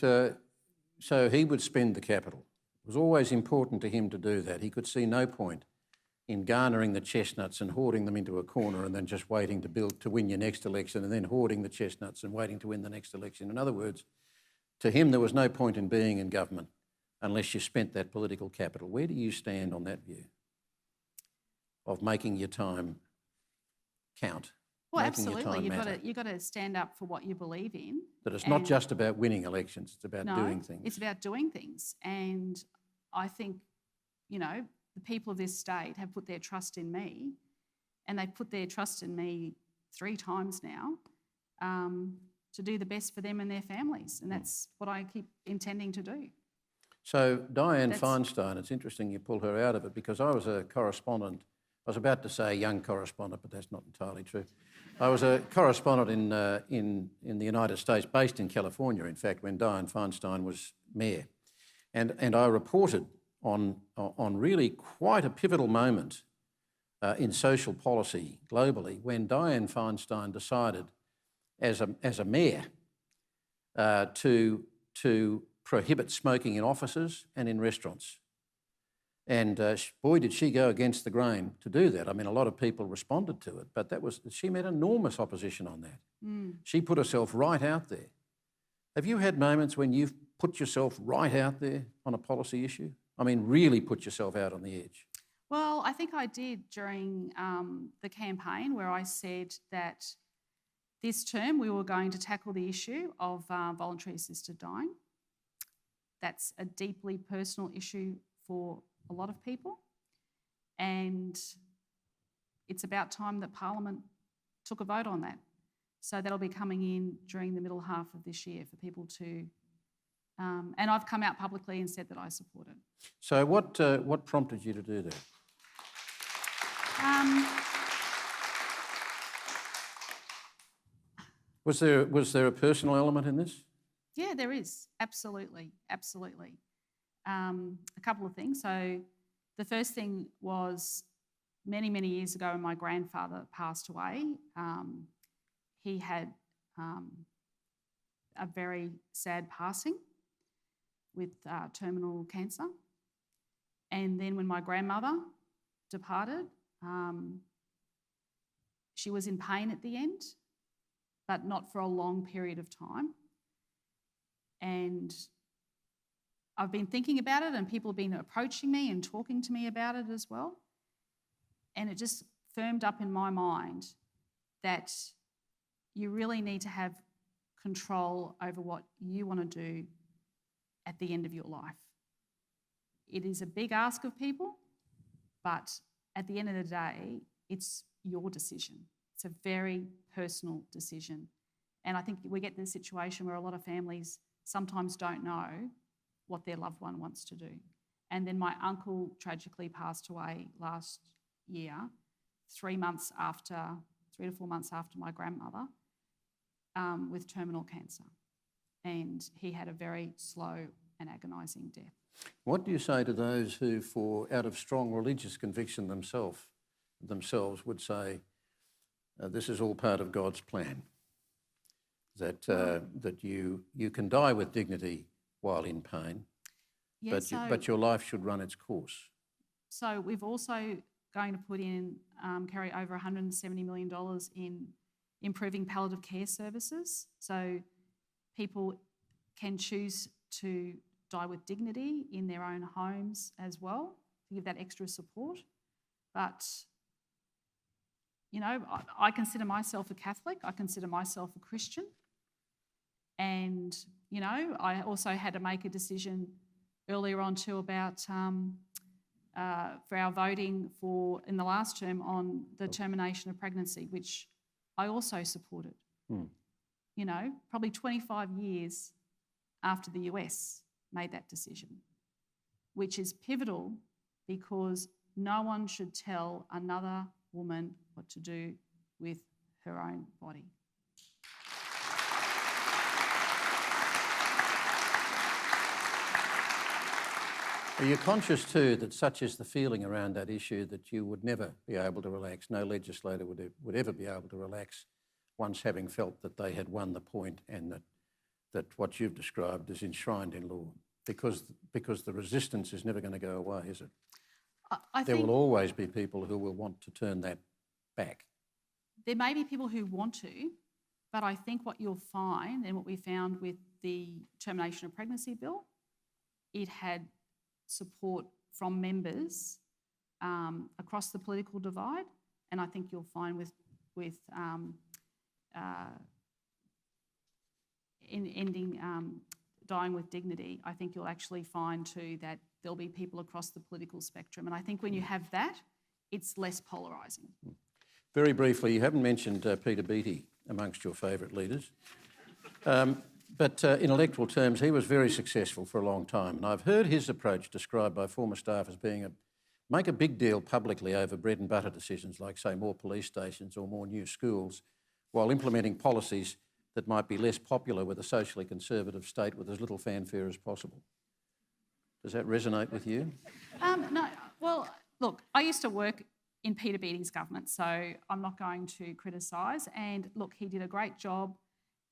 so he would spend the capital. It was always important to him to do that. He could see no point in garnering the chestnuts and hoarding them into a corner and then just waiting to win your next election, and then hoarding the chestnuts and waiting to win the next election. In other words, to him there was no point in being in government unless you spent that political capital. Where do you stand on that view of making your time count? Well, making your absolutely. time You've got to stand up for what you believe in. That it's not just about winning elections, it's about doing things. It's about doing things. And I think, the people of this state have put their trust in me, and they've put their trust in me 3 times now, to do the best for them and their families. And that's what I keep intending to do. So Dianne Feinstein, it's interesting you pull her out of it, because I was a correspondent. I was about to say young correspondent, but that's not entirely true. I was a correspondent in the United States, based in California, in fact, when Dianne Feinstein was mayor. And I reported on really quite a pivotal moment in social policy globally, when Dianne Feinstein decided as a mayor to prohibit smoking in offices and in restaurants. And boy, did she go against the grain to do that. I mean, a lot of people responded to it, but she met enormous opposition on that. She put herself right out there. Have you had moments when you've put yourself right out there on a policy issue? I mean, really put yourself out on the edge? Well, I think I did during the campaign, where I said that this term we were going to tackle the issue of voluntary assisted dying. That's a deeply personal issue for a lot of people, and it's about time that Parliament took a vote on that. So that'll be coming in during the middle half of this year for people to, and I've come out publicly and said that I support it. So what prompted you to do that? Was there a personal element in this? Yeah, there is. Absolutely. A couple of things. So the first thing was many, many years ago when my grandfather passed away, he had a very sad passing with terminal cancer. And then when my grandmother departed, she was in pain at the end, but not for a long period of time. And I've been thinking about it, and people have been approaching me and talking to me about it as well. And it just firmed up in my mind that you really need to have control over what you want to do at the end of your life. It is a big ask of people, but at the end of the day, it's your decision. It's a very personal decision. And I think we get to the situation where a lot of families sometimes don't know what their loved one wants to do. And then my uncle tragically passed away last year, 3 to 4 months after my grandmother, with terminal cancer. And he had a very slow and agonising death. What do you say to those who, out of strong religious conviction themselves would say, this is all part of God's plan, that you can die with dignity while in pain, but your life should run its course? So we've also going to put in, Kerry, over $170 million in improving palliative care services. So people can choose to die with dignity in their own homes as well, to give that extra support. But, you know, I consider myself a Catholic. I consider myself a Christian. And, you know, I also had to make a decision earlier on too about for our voting in the last term on the termination of pregnancy, which I also supported. You know, probably 25 years after the US made that decision, which is pivotal because no one should tell another woman what to do with her own body. Are you conscious too that such is the feeling around that issue that you would never be able to relax, no legislator would ever be able to relax once having felt that they had won the point and that what you've described is enshrined in law? Because the resistance is never going to go away, is it? There will always be people who will want to turn that back. There may be people who want to, but I think what you'll find, and what we found with the termination of pregnancy bill, it had support from members across the political divide, and I think you'll find with ending dying with dignity, I think you'll actually find too that there'll be people across the political spectrum, and I think when you have that, it's less polarising. Very briefly, you haven't mentioned Peter Beattie amongst your favourite leaders. But in electoral terms, he was very successful for a long time. And I've heard his approach described by former staff as being make a big deal publicly over bread and butter decisions like, say, more police stations or more new schools, while implementing policies that might be less popular with a socially conservative state with as little fanfare as possible. Does that resonate with you? No. Well, look, I used to work in Peter Beattie's government, so I'm not going to criticise. And look, he did a great job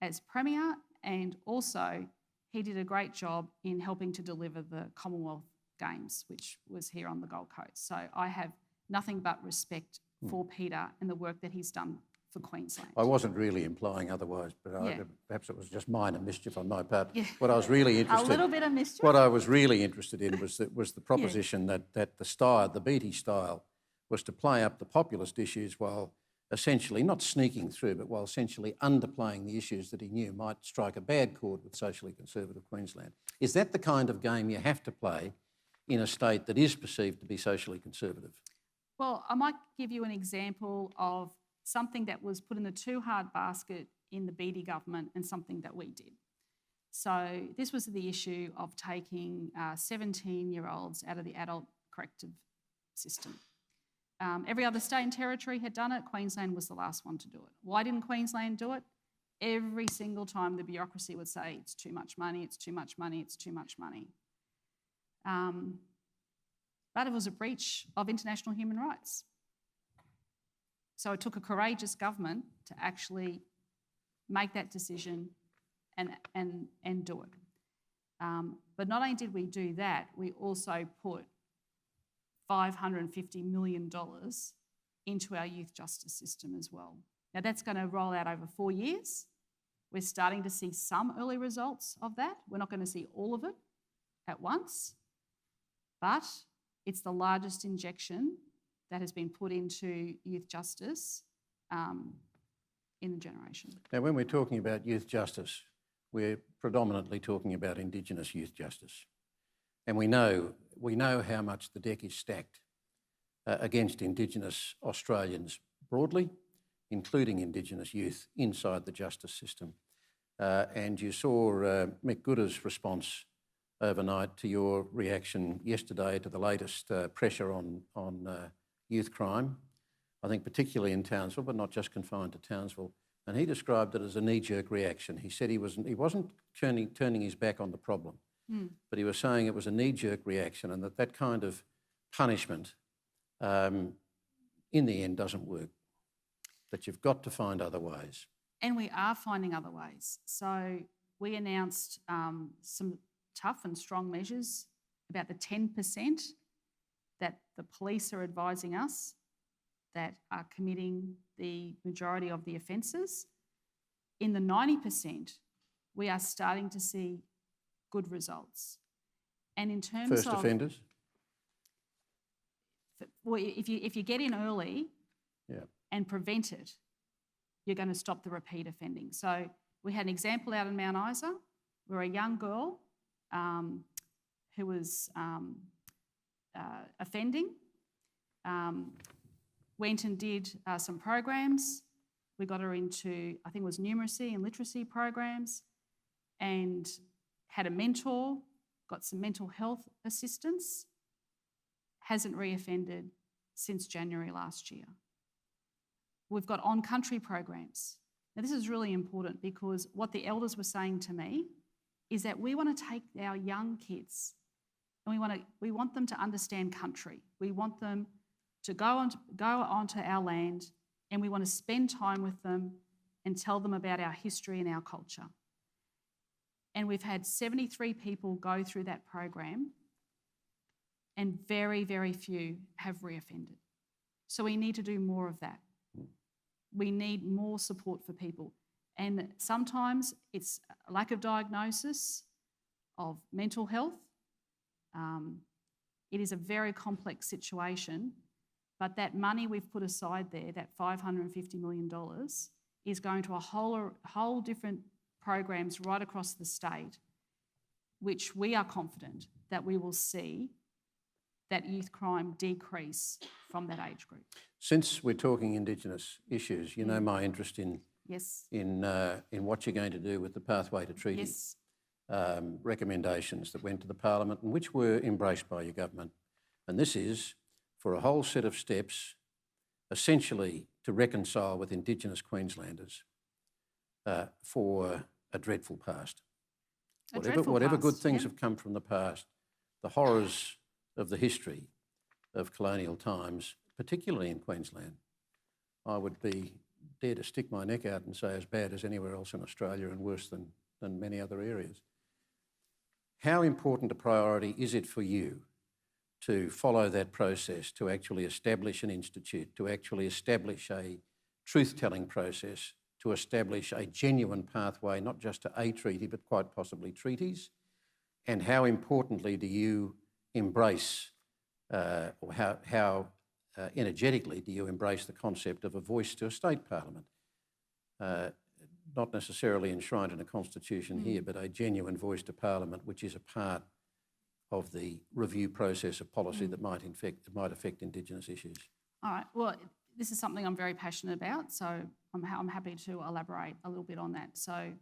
as Premier, and also he did a great job in helping to deliver the Commonwealth Games, which was here on the Gold Coast. So I have nothing but respect for Peter and the work that he's done for Queensland. I wasn't really implying otherwise, but perhaps it was just minor mischief on my part. Yeah. What I was really interested A little bit of mischief. What I was really interested in was the proposition that the Beattie style, was to play up the populist issues while essentially not sneaking through, but while essentially underplaying the issues that he knew might strike a bad chord with socially conservative Queensland. Is that the kind of game you have to play in a state that is perceived to be socially conservative? Well, I might give you an example of something that was put in the too hard basket in the Beattie government and something that we did. So this was the issue of taking 17-year-olds out of the adult corrective system. Every other state and territory had done it. Queensland was the last one to do it. Why didn't Queensland do it? Every single time the bureaucracy would say, it's too much money, it's too much money, it's too much money. But it was a breach of international human rights. So it took a courageous government to actually make that decision and do it. But not only did we do that, we also put $550 million into our youth justice system as well. Now that's going to roll out over 4 years. We're starting to see some early results of that. We're not going to see all of it at once, but it's the largest injection that has been put into youth justice in a generation. Now, when we're talking about youth justice, we're predominantly talking about Indigenous youth justice. And we know how much the deck is stacked against Indigenous Australians broadly, including Indigenous youth inside the justice system. And you saw Mick Gooder's response overnight to your reaction yesterday to the latest pressure on youth crime, I think particularly in Townsville, but not just confined to Townsville. And he described it as a knee-jerk reaction. He said he wasn't turning his back on the problem, but he was saying it was a knee-jerk reaction, and that kind of punishment in the end doesn't work, that you've got to find other ways. And we are finding other ways. So we announced some tough and strong measures about the 10% that the police are advising us that are committing the majority of the offences. In the 90%, we are starting to see good results. And in terms First of offenders? Well, if you get in early Yeah. and prevent it, you're going to stop the repeat offending. So we had an example out in Mount Isa where a young girl who was offending went and did some programs. We got her into, I think it was numeracy and literacy programs, and had a mentor, got some mental health assistance, hasn't reoffended since January last year. We've got on-country programs. Now this is really important because what the elders were saying to me is that we want to take our young kids and we want them to understand country. We want them to go onto our land, and we want to spend time with them and tell them about our history and our culture. And we've had 73 people go through that program, and very, very few have reoffended. So we need to do more of that. We need more support for people. And sometimes it's a lack of diagnosis of mental health. It is a very complex situation, but that money we've put aside there, that $550 million, is going to a whole different programs right across the state, which we are confident that we will see that youth crime decrease from that age group. Since we're talking Indigenous issues, you know my interest in Yes. in what you're going to do with the Pathway to Treaty Yes. recommendations that went to the Parliament and which were embraced by your government. And this is for a whole set of steps, essentially to reconcile with Indigenous Queenslanders for a dreadful past. Whatever good things have come from the past, the horrors of the history of colonial times, particularly in Queensland, I would dare to stick my neck out and say as bad as anywhere else in Australia and worse than many other areas. How important a priority is it for you to follow that process, to actually establish an institute, to actually establish a truth-telling process, to establish a genuine pathway, not just to a treaty, but quite possibly treaties? And how importantly do you embrace, or how energetically do you embrace the concept of a voice to a state parliament? Not necessarily enshrined in a constitution here, but a genuine voice to parliament, which is a part of the review process of policy that might affect Indigenous issues. All right. Well, this is something I'm very passionate about, so I'm happy to elaborate a little bit on that. So,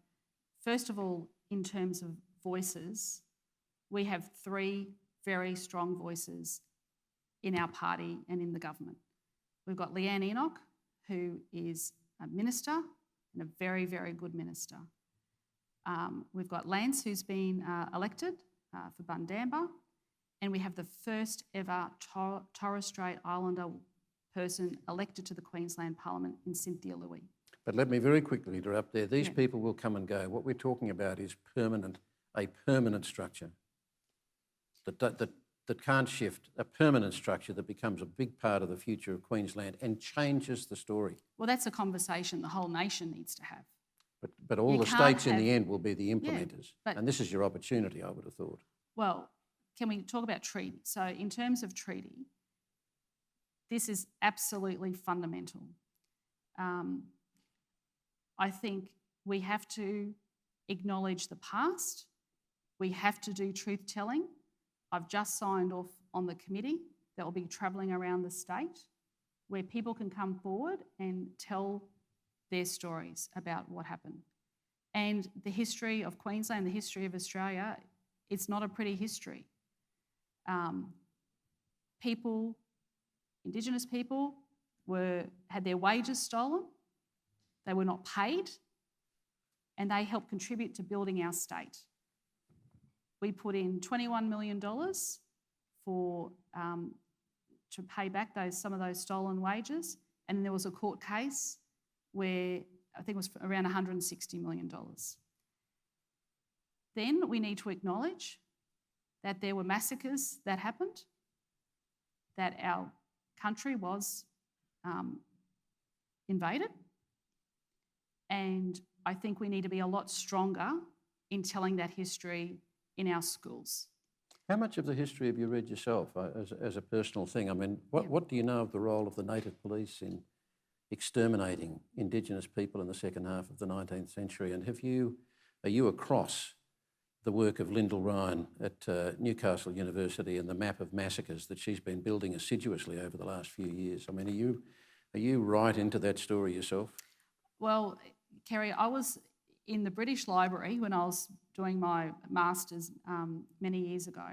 first of all, in terms of voices, we have 3 very strong voices in our party and in the government. We've got Leanne Enoch, who is a minister and a very, very good minister. We've got Lance, who's been elected for Bundamba, and we have the first ever Torres Strait Islander person elected to the Queensland Parliament in Cynthia Louis. But let me very quickly interrupt there. These Yeah. people will come and go. What we're talking about is a permanent structure that can't shift, a permanent structure that becomes a big part of the future of Queensland and changes the story. Well, that's a conversation the whole nation needs to have. But all You the can't states in have- the end will be the implementers. but- And this is your opportunity, I would have thought. Well, can we talk about treaty? So in terms of treaty, this is absolutely fundamental. I think we have to acknowledge the past. We have to do truth-telling. I've just signed off on the committee that will be travelling around the state where people can come forward and tell their stories about what happened. And the history of Queensland, the history of Australia, it's not a pretty history. Indigenous people had their wages stolen, they were not paid, and they helped contribute to building our state. We put in $21 million to pay back some of those stolen wages, and there was a court case where I think it was around $160 million. Then we need to acknowledge that there were massacres that happened, that our country was invaded, and I think we need to be a lot stronger in telling that history in our schools. How much of the history have you read yourself as a personal thing? I mean, what do you know of the role of the native police in exterminating Indigenous people in the second half of the 19th century? And are you across the work of Lyndall Ryan at Newcastle University and the map of massacres that she's been building assiduously over the last few years? I mean, are you right into that story yourself? Well, Kerry, I was in the British Library when I was doing my master's many years ago,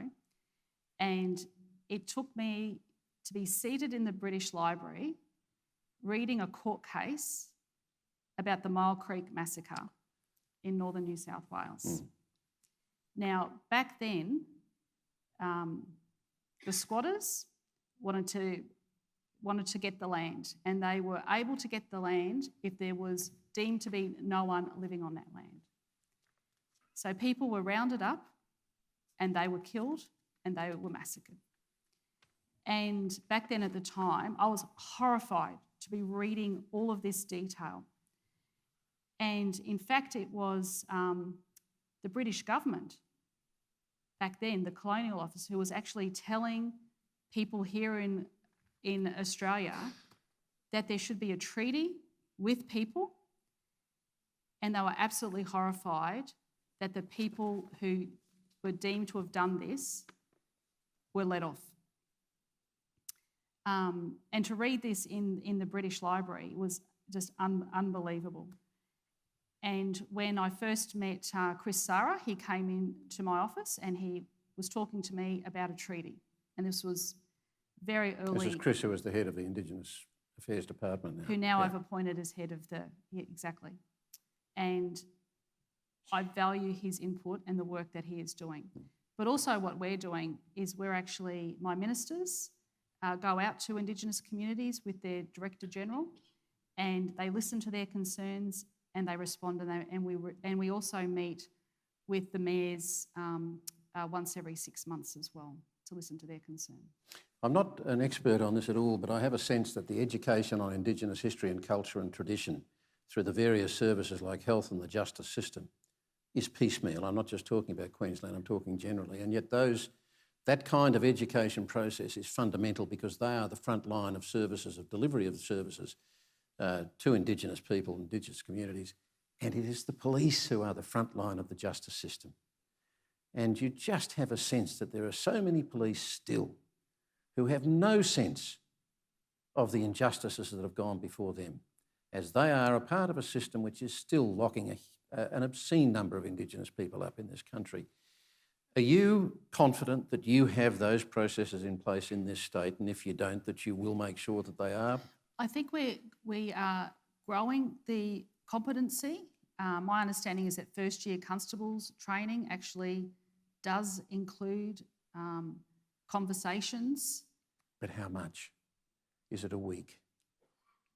and it took me to be seated in the British Library reading a court case about the Mile Creek Massacre in northern New South Wales. Now, back then, the squatters wanted to get the land, and they were able to get the land if there was deemed to be no one living on that land. So people were rounded up and they were killed and they were massacred. And back then at the time, I was horrified to be reading all of this detail. And in fact, it was the British government back then, the colonial office, who was actually telling people here in Australia that there should be a treaty with people, and they were absolutely horrified that the people who were deemed to have done this were let off. And to read this in the British Library was just unbelievable. And when I first met Chris Sarra, he came into my office and he was talking to me about a treaty. And this was very early. This is Chris, who was the head of the Indigenous Affairs Department now. Who now I've appointed as head of exactly. And I value his input and the work that he is doing. But also what we're doing is my ministers go out to Indigenous communities with their Director General, and they listen to their concerns and they respond, and we also meet with the mayors once every 6 months as well to listen to their concern. I'm not an expert on this at all, but I have a sense that the education on Indigenous history and culture and tradition through the various services like health and the justice system is piecemeal. I'm not just talking about Queensland, I'm talking generally. And yet that kind of education process is fundamental because they are the front line of services, of delivery of services to Indigenous people, Indigenous communities. And it is the police who are the front line of the justice system. And you just have a sense that there are so many police still who have no sense of the injustices that have gone before them, as they are a part of a system which is still locking an obscene number of Indigenous people up in this country. Are you confident that you have those processes in place in this state, and if you don't, that you will make sure that they are? I think we are growing the competency. My understanding is that first-year constables training actually does include conversations. But how much? Is it a week?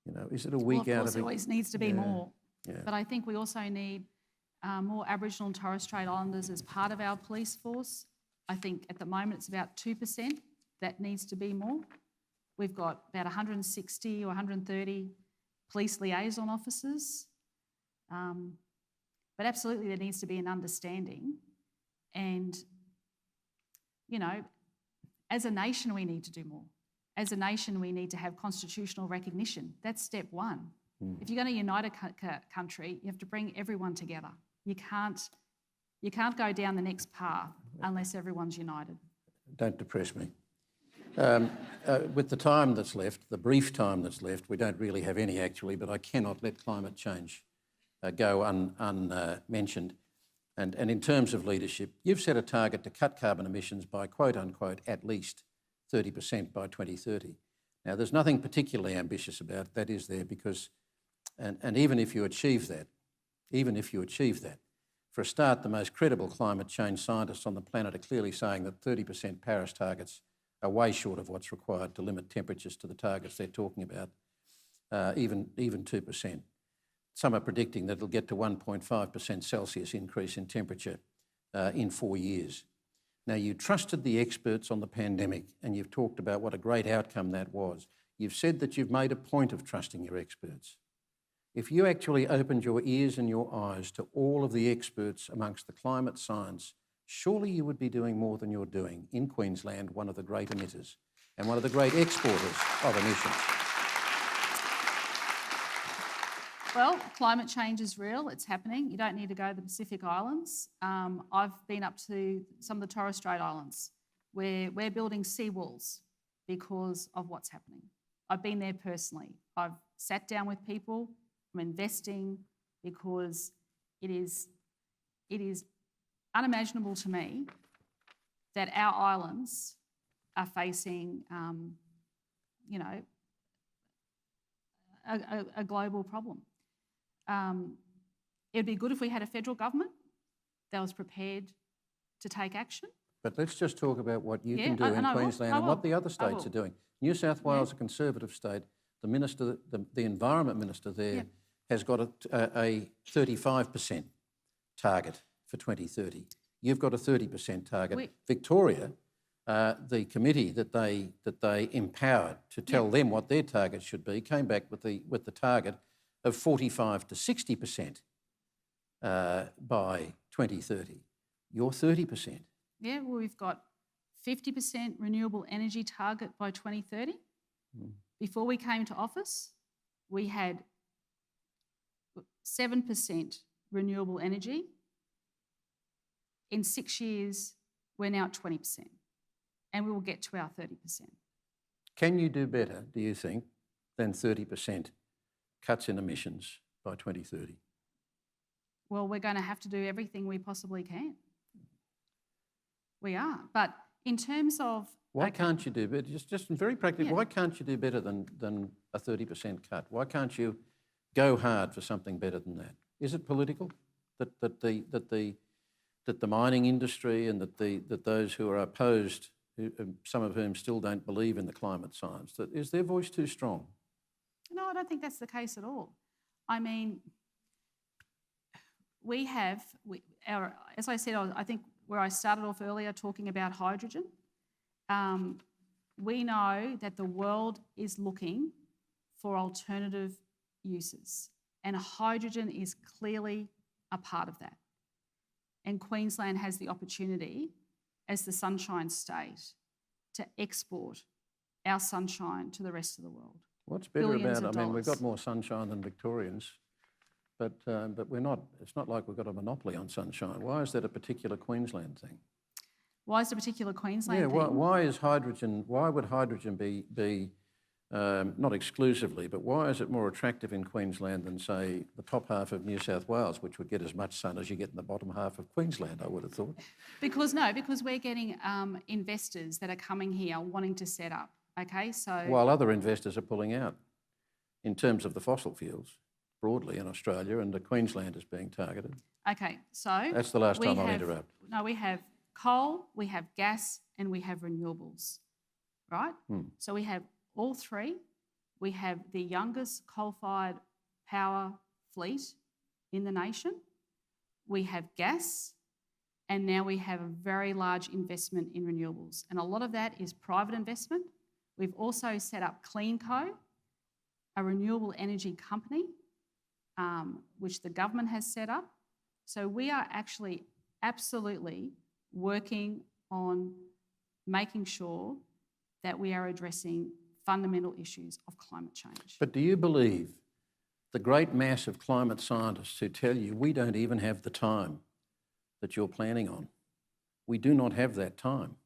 You know, is it a Well, week of out course, of it always needs to be more. Yeah. But I think we also need more Aboriginal and Torres Strait Islanders as part of our police force. I think at the moment it's about 2%. That needs to be more. We've got about 160 or 130 police liaison officers. But absolutely there needs to be an understanding. And, you know, as a nation we need to do more. As a nation we need to have constitutional recognition. That's step one. If you're going to unite a country, you have to bring everyone together. You can't go down the next path unless everyone's united. Don't depress me. With the time that's left, the brief time that's left, we don't really have any actually, but I cannot let climate change go unmentioned. And in terms of leadership, you've set a target to cut carbon emissions by quote unquote at least 30% by 2030. Now, there's nothing particularly ambitious about that, is there? Because, and even if you achieve that, for a start, the most credible climate change scientists on the planet are clearly saying that 30% Paris targets are way short of what's required to limit temperatures to the targets they're talking about, even 2%. Some are predicting that it'll get to 1.5% Celsius increase in temperature in 4 years. Now, you trusted the experts on the pandemic and you've talked about what a great outcome that was. You've said that you've made a point of trusting your experts. If you actually opened your ears and your eyes to all of the experts amongst the climate science, surely you would be doing more than you're doing in Queensland, one of the great emitters and one of the great exporters of emissions. Well, climate change is real, it's happening. You don't need to go to the Pacific Islands. I've been up to some of the Torres Strait Islands where we're building seawalls because of what's happening. I've been there personally. I've sat down with people, I'm investing because it is unimaginable to me that our islands are facing, you know, a global problem. It'd be good if we had a federal government that was prepared to take action. But let's just talk about what you can do and in I will, Queensland I and what will, the other I states will. are doing. New South Wales, a Conservative state, the minister, the Environment Minister there has got a 35% target for 2030. You've got a 30% target. Victoria, the committee that they empowered to tell them what their target should be, came back with the target of 45 to 60% by 2030. You're 30%. Yeah, well, we've got 50% renewable energy target by 2030. Before we came to office, we had 7% renewable energy. In 6 years, we're now at 20%, and we will get to our 30%. Can you do better, do you think, than 30% cuts in emissions by 2030? Well, we're going to have to do everything we possibly can. We are. But in terms of... Why can't you do better? Just very practical, why can't you do better than a 30% cut? Why can't you go hard for something better than that? Is it political that the mining industry and that those who are opposed, some of whom still don't believe in the climate science, that is their voice too strong? No, I don't think that's the case at all. I mean, as I said, I think where I started off earlier talking about hydrogen, we know that the world is looking for alternative uses, and hydrogen is clearly a part of that. And Queensland has the opportunity, as the Sunshine State, to export our sunshine to the rest of the world. What's better Billions about of it? I mean, we've got dollars. more sunshine than Victorians, but we're not. It's not like we've got a monopoly on sunshine. Why is that a particular Queensland thing? Why is it a particular Queensland Yeah, thing? why is hydrogen? Why would hydrogen be not exclusively, but why is it more attractive in Queensland than, say, the top half of New South Wales, which would get as much sun as you get in the bottom half of Queensland, I would have thought? Because we're getting investors that are coming here wanting to set up, okay? So While other investors are pulling out in terms of the fossil fuels broadly in Australia, and Queensland is being targeted. okay, so That's the last we time I'll have- interrupt. No, we have coal, we have gas, and we have renewables, right? So we have all three. We have the youngest coal-fired power fleet in the nation. We have gas, and now we have a very large investment in renewables. And a lot of that is private investment. We've also set up CleanCo, a renewable energy company, which the government has set up. So we are actually absolutely working on making sure that we are addressing fundamental issues of climate change. But do you believe the great mass of climate scientists who tell you we don't even have the time that you're planning on? We do not have that time.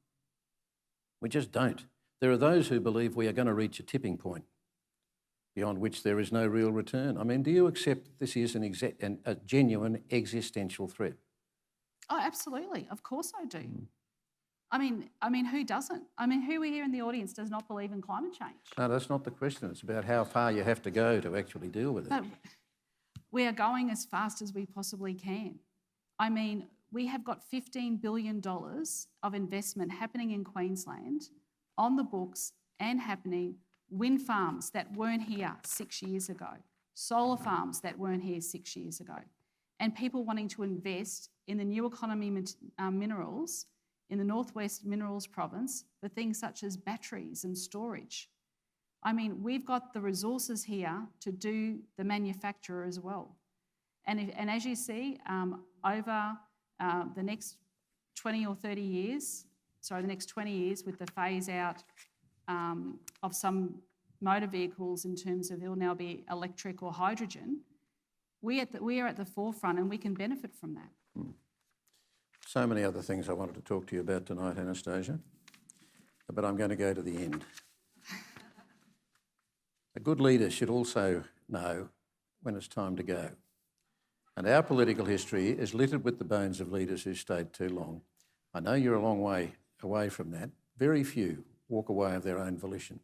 We just don't. There are those who believe we are going to reach a tipping point beyond which there is no real return. I mean, do you accept that this is a genuine existential threat? Oh, absolutely. Of course I do. I mean, who doesn't? I mean, who here in the audience does not believe in climate change? No, that's not the question. It's about how far you have to go to actually deal with it. But we are going as fast as we possibly can. I mean, we have got $15 billion of investment happening in Queensland on the books and happening. Wind farms that weren't here 6 years ago, solar farms that weren't here 6 years ago, and people wanting to invest in the new economy minerals in the Northwest Minerals Province for things such as batteries and storage. I mean, we've got the resources here to do the manufacture as well. And as you see, over the next 20 or 30 years, the next 20 years with the phase out of some motor vehicles in terms of it'll now be electric or hydrogen, we are at the forefront and we can benefit from that. So many other things I wanted to talk to you about tonight, Anastasia, but I'm going to go to the end. A good leader should also know when it's time to go. And our political history is littered with the bones of leaders who stayed too long. I know you're a long way away from that. Very few walk away of their own volition.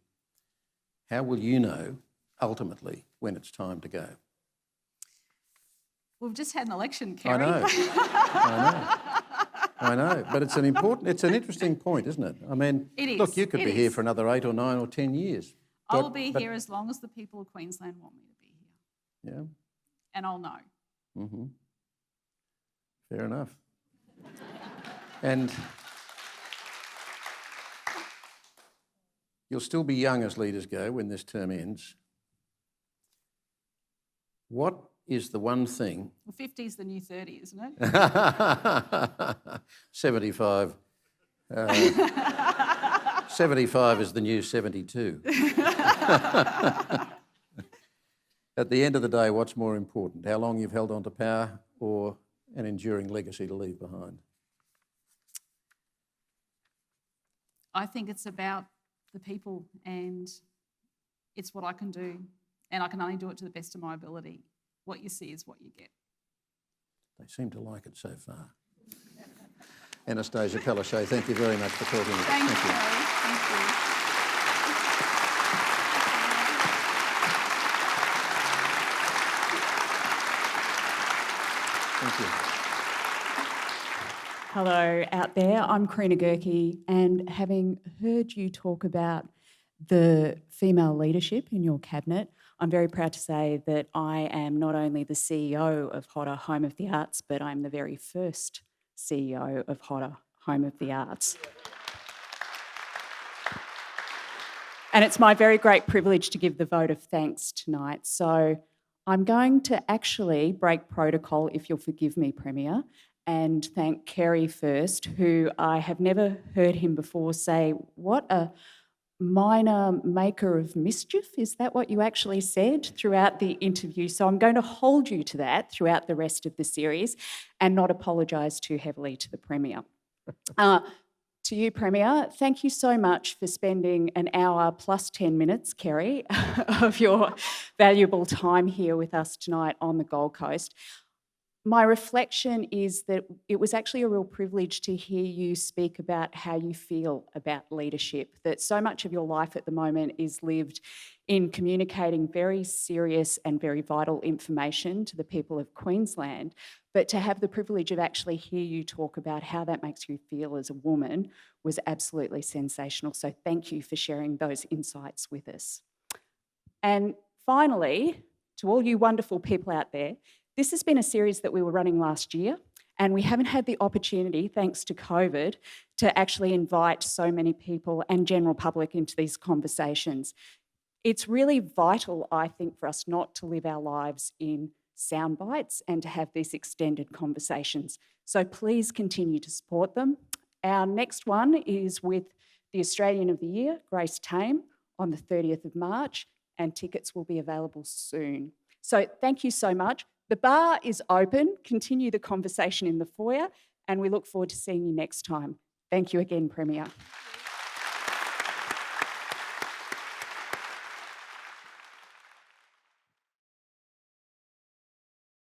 How will you know, ultimately, when it's time to go? We've just had an election, Kerry. I know, but it's an interesting point, isn't it? I mean, it is. Look, you could be here for another 8 or 9 or 10 years. I will be here as long as the people of Queensland want me to be here. Yeah. And I'll know. Mm-hmm. Fair enough. And you'll still be young as leaders go when this term ends. What is the one thing... Well, 50 is the new 30, isn't it? 75. 75 is the new 72. At the end of the day, what's more important? How long you've held on to power or an enduring legacy to leave behind? I think it's about the people, and it's what I can do, and I can only do it to the best of my ability. What you see is what you get. They seem to like it so far. Anastasia Palaszczuk, thank you very much for talking with us. Thank you. Thank you. Thank you. Hello out there, I'm Karina Gerke, and having heard you talk about the female leadership in your cabinet, I'm very proud to say that I am not only the CEO of HOTA Home of the Arts, but I'm the very first CEO of HOTA Home of the Arts. And it's my very great privilege to give the vote of thanks tonight. So I'm going to actually break protocol, if you'll forgive me, Premier, and thank Kerry first, who I have never heard him before say, what a minor maker of mischief. Is that what you actually said throughout the interview? So I'm going to hold you to that throughout the rest of the series and not apologise too heavily to the Premier. To you, Premier, thank you so much for spending an hour plus 10 minutes, Kerry, of your valuable time here with us tonight on the Gold Coast. My reflection is that it was actually a real privilege to hear you speak about how you feel about leadership, that so much of your life at the moment is lived in communicating very serious and very vital information to the people of Queensland, but to have the privilege of actually hear you talk about how that makes you feel as a woman was absolutely sensational. So thank you for sharing those insights with us. And finally, to all you wonderful people out there, this has been a series that we were running last year, and we haven't had the opportunity, thanks to COVID, to actually invite so many people and general public into these conversations. It's really vital, I think, for us not to live our lives in sound bites and to have these extended conversations. So please continue to support them. Our next one is with the Australian of the Year, Grace Tame, on the 30th of March, and tickets will be available soon. So thank you so much. The bar is open. Continue the conversation in the foyer, and we look forward to seeing you next time. Thank you again, Premier.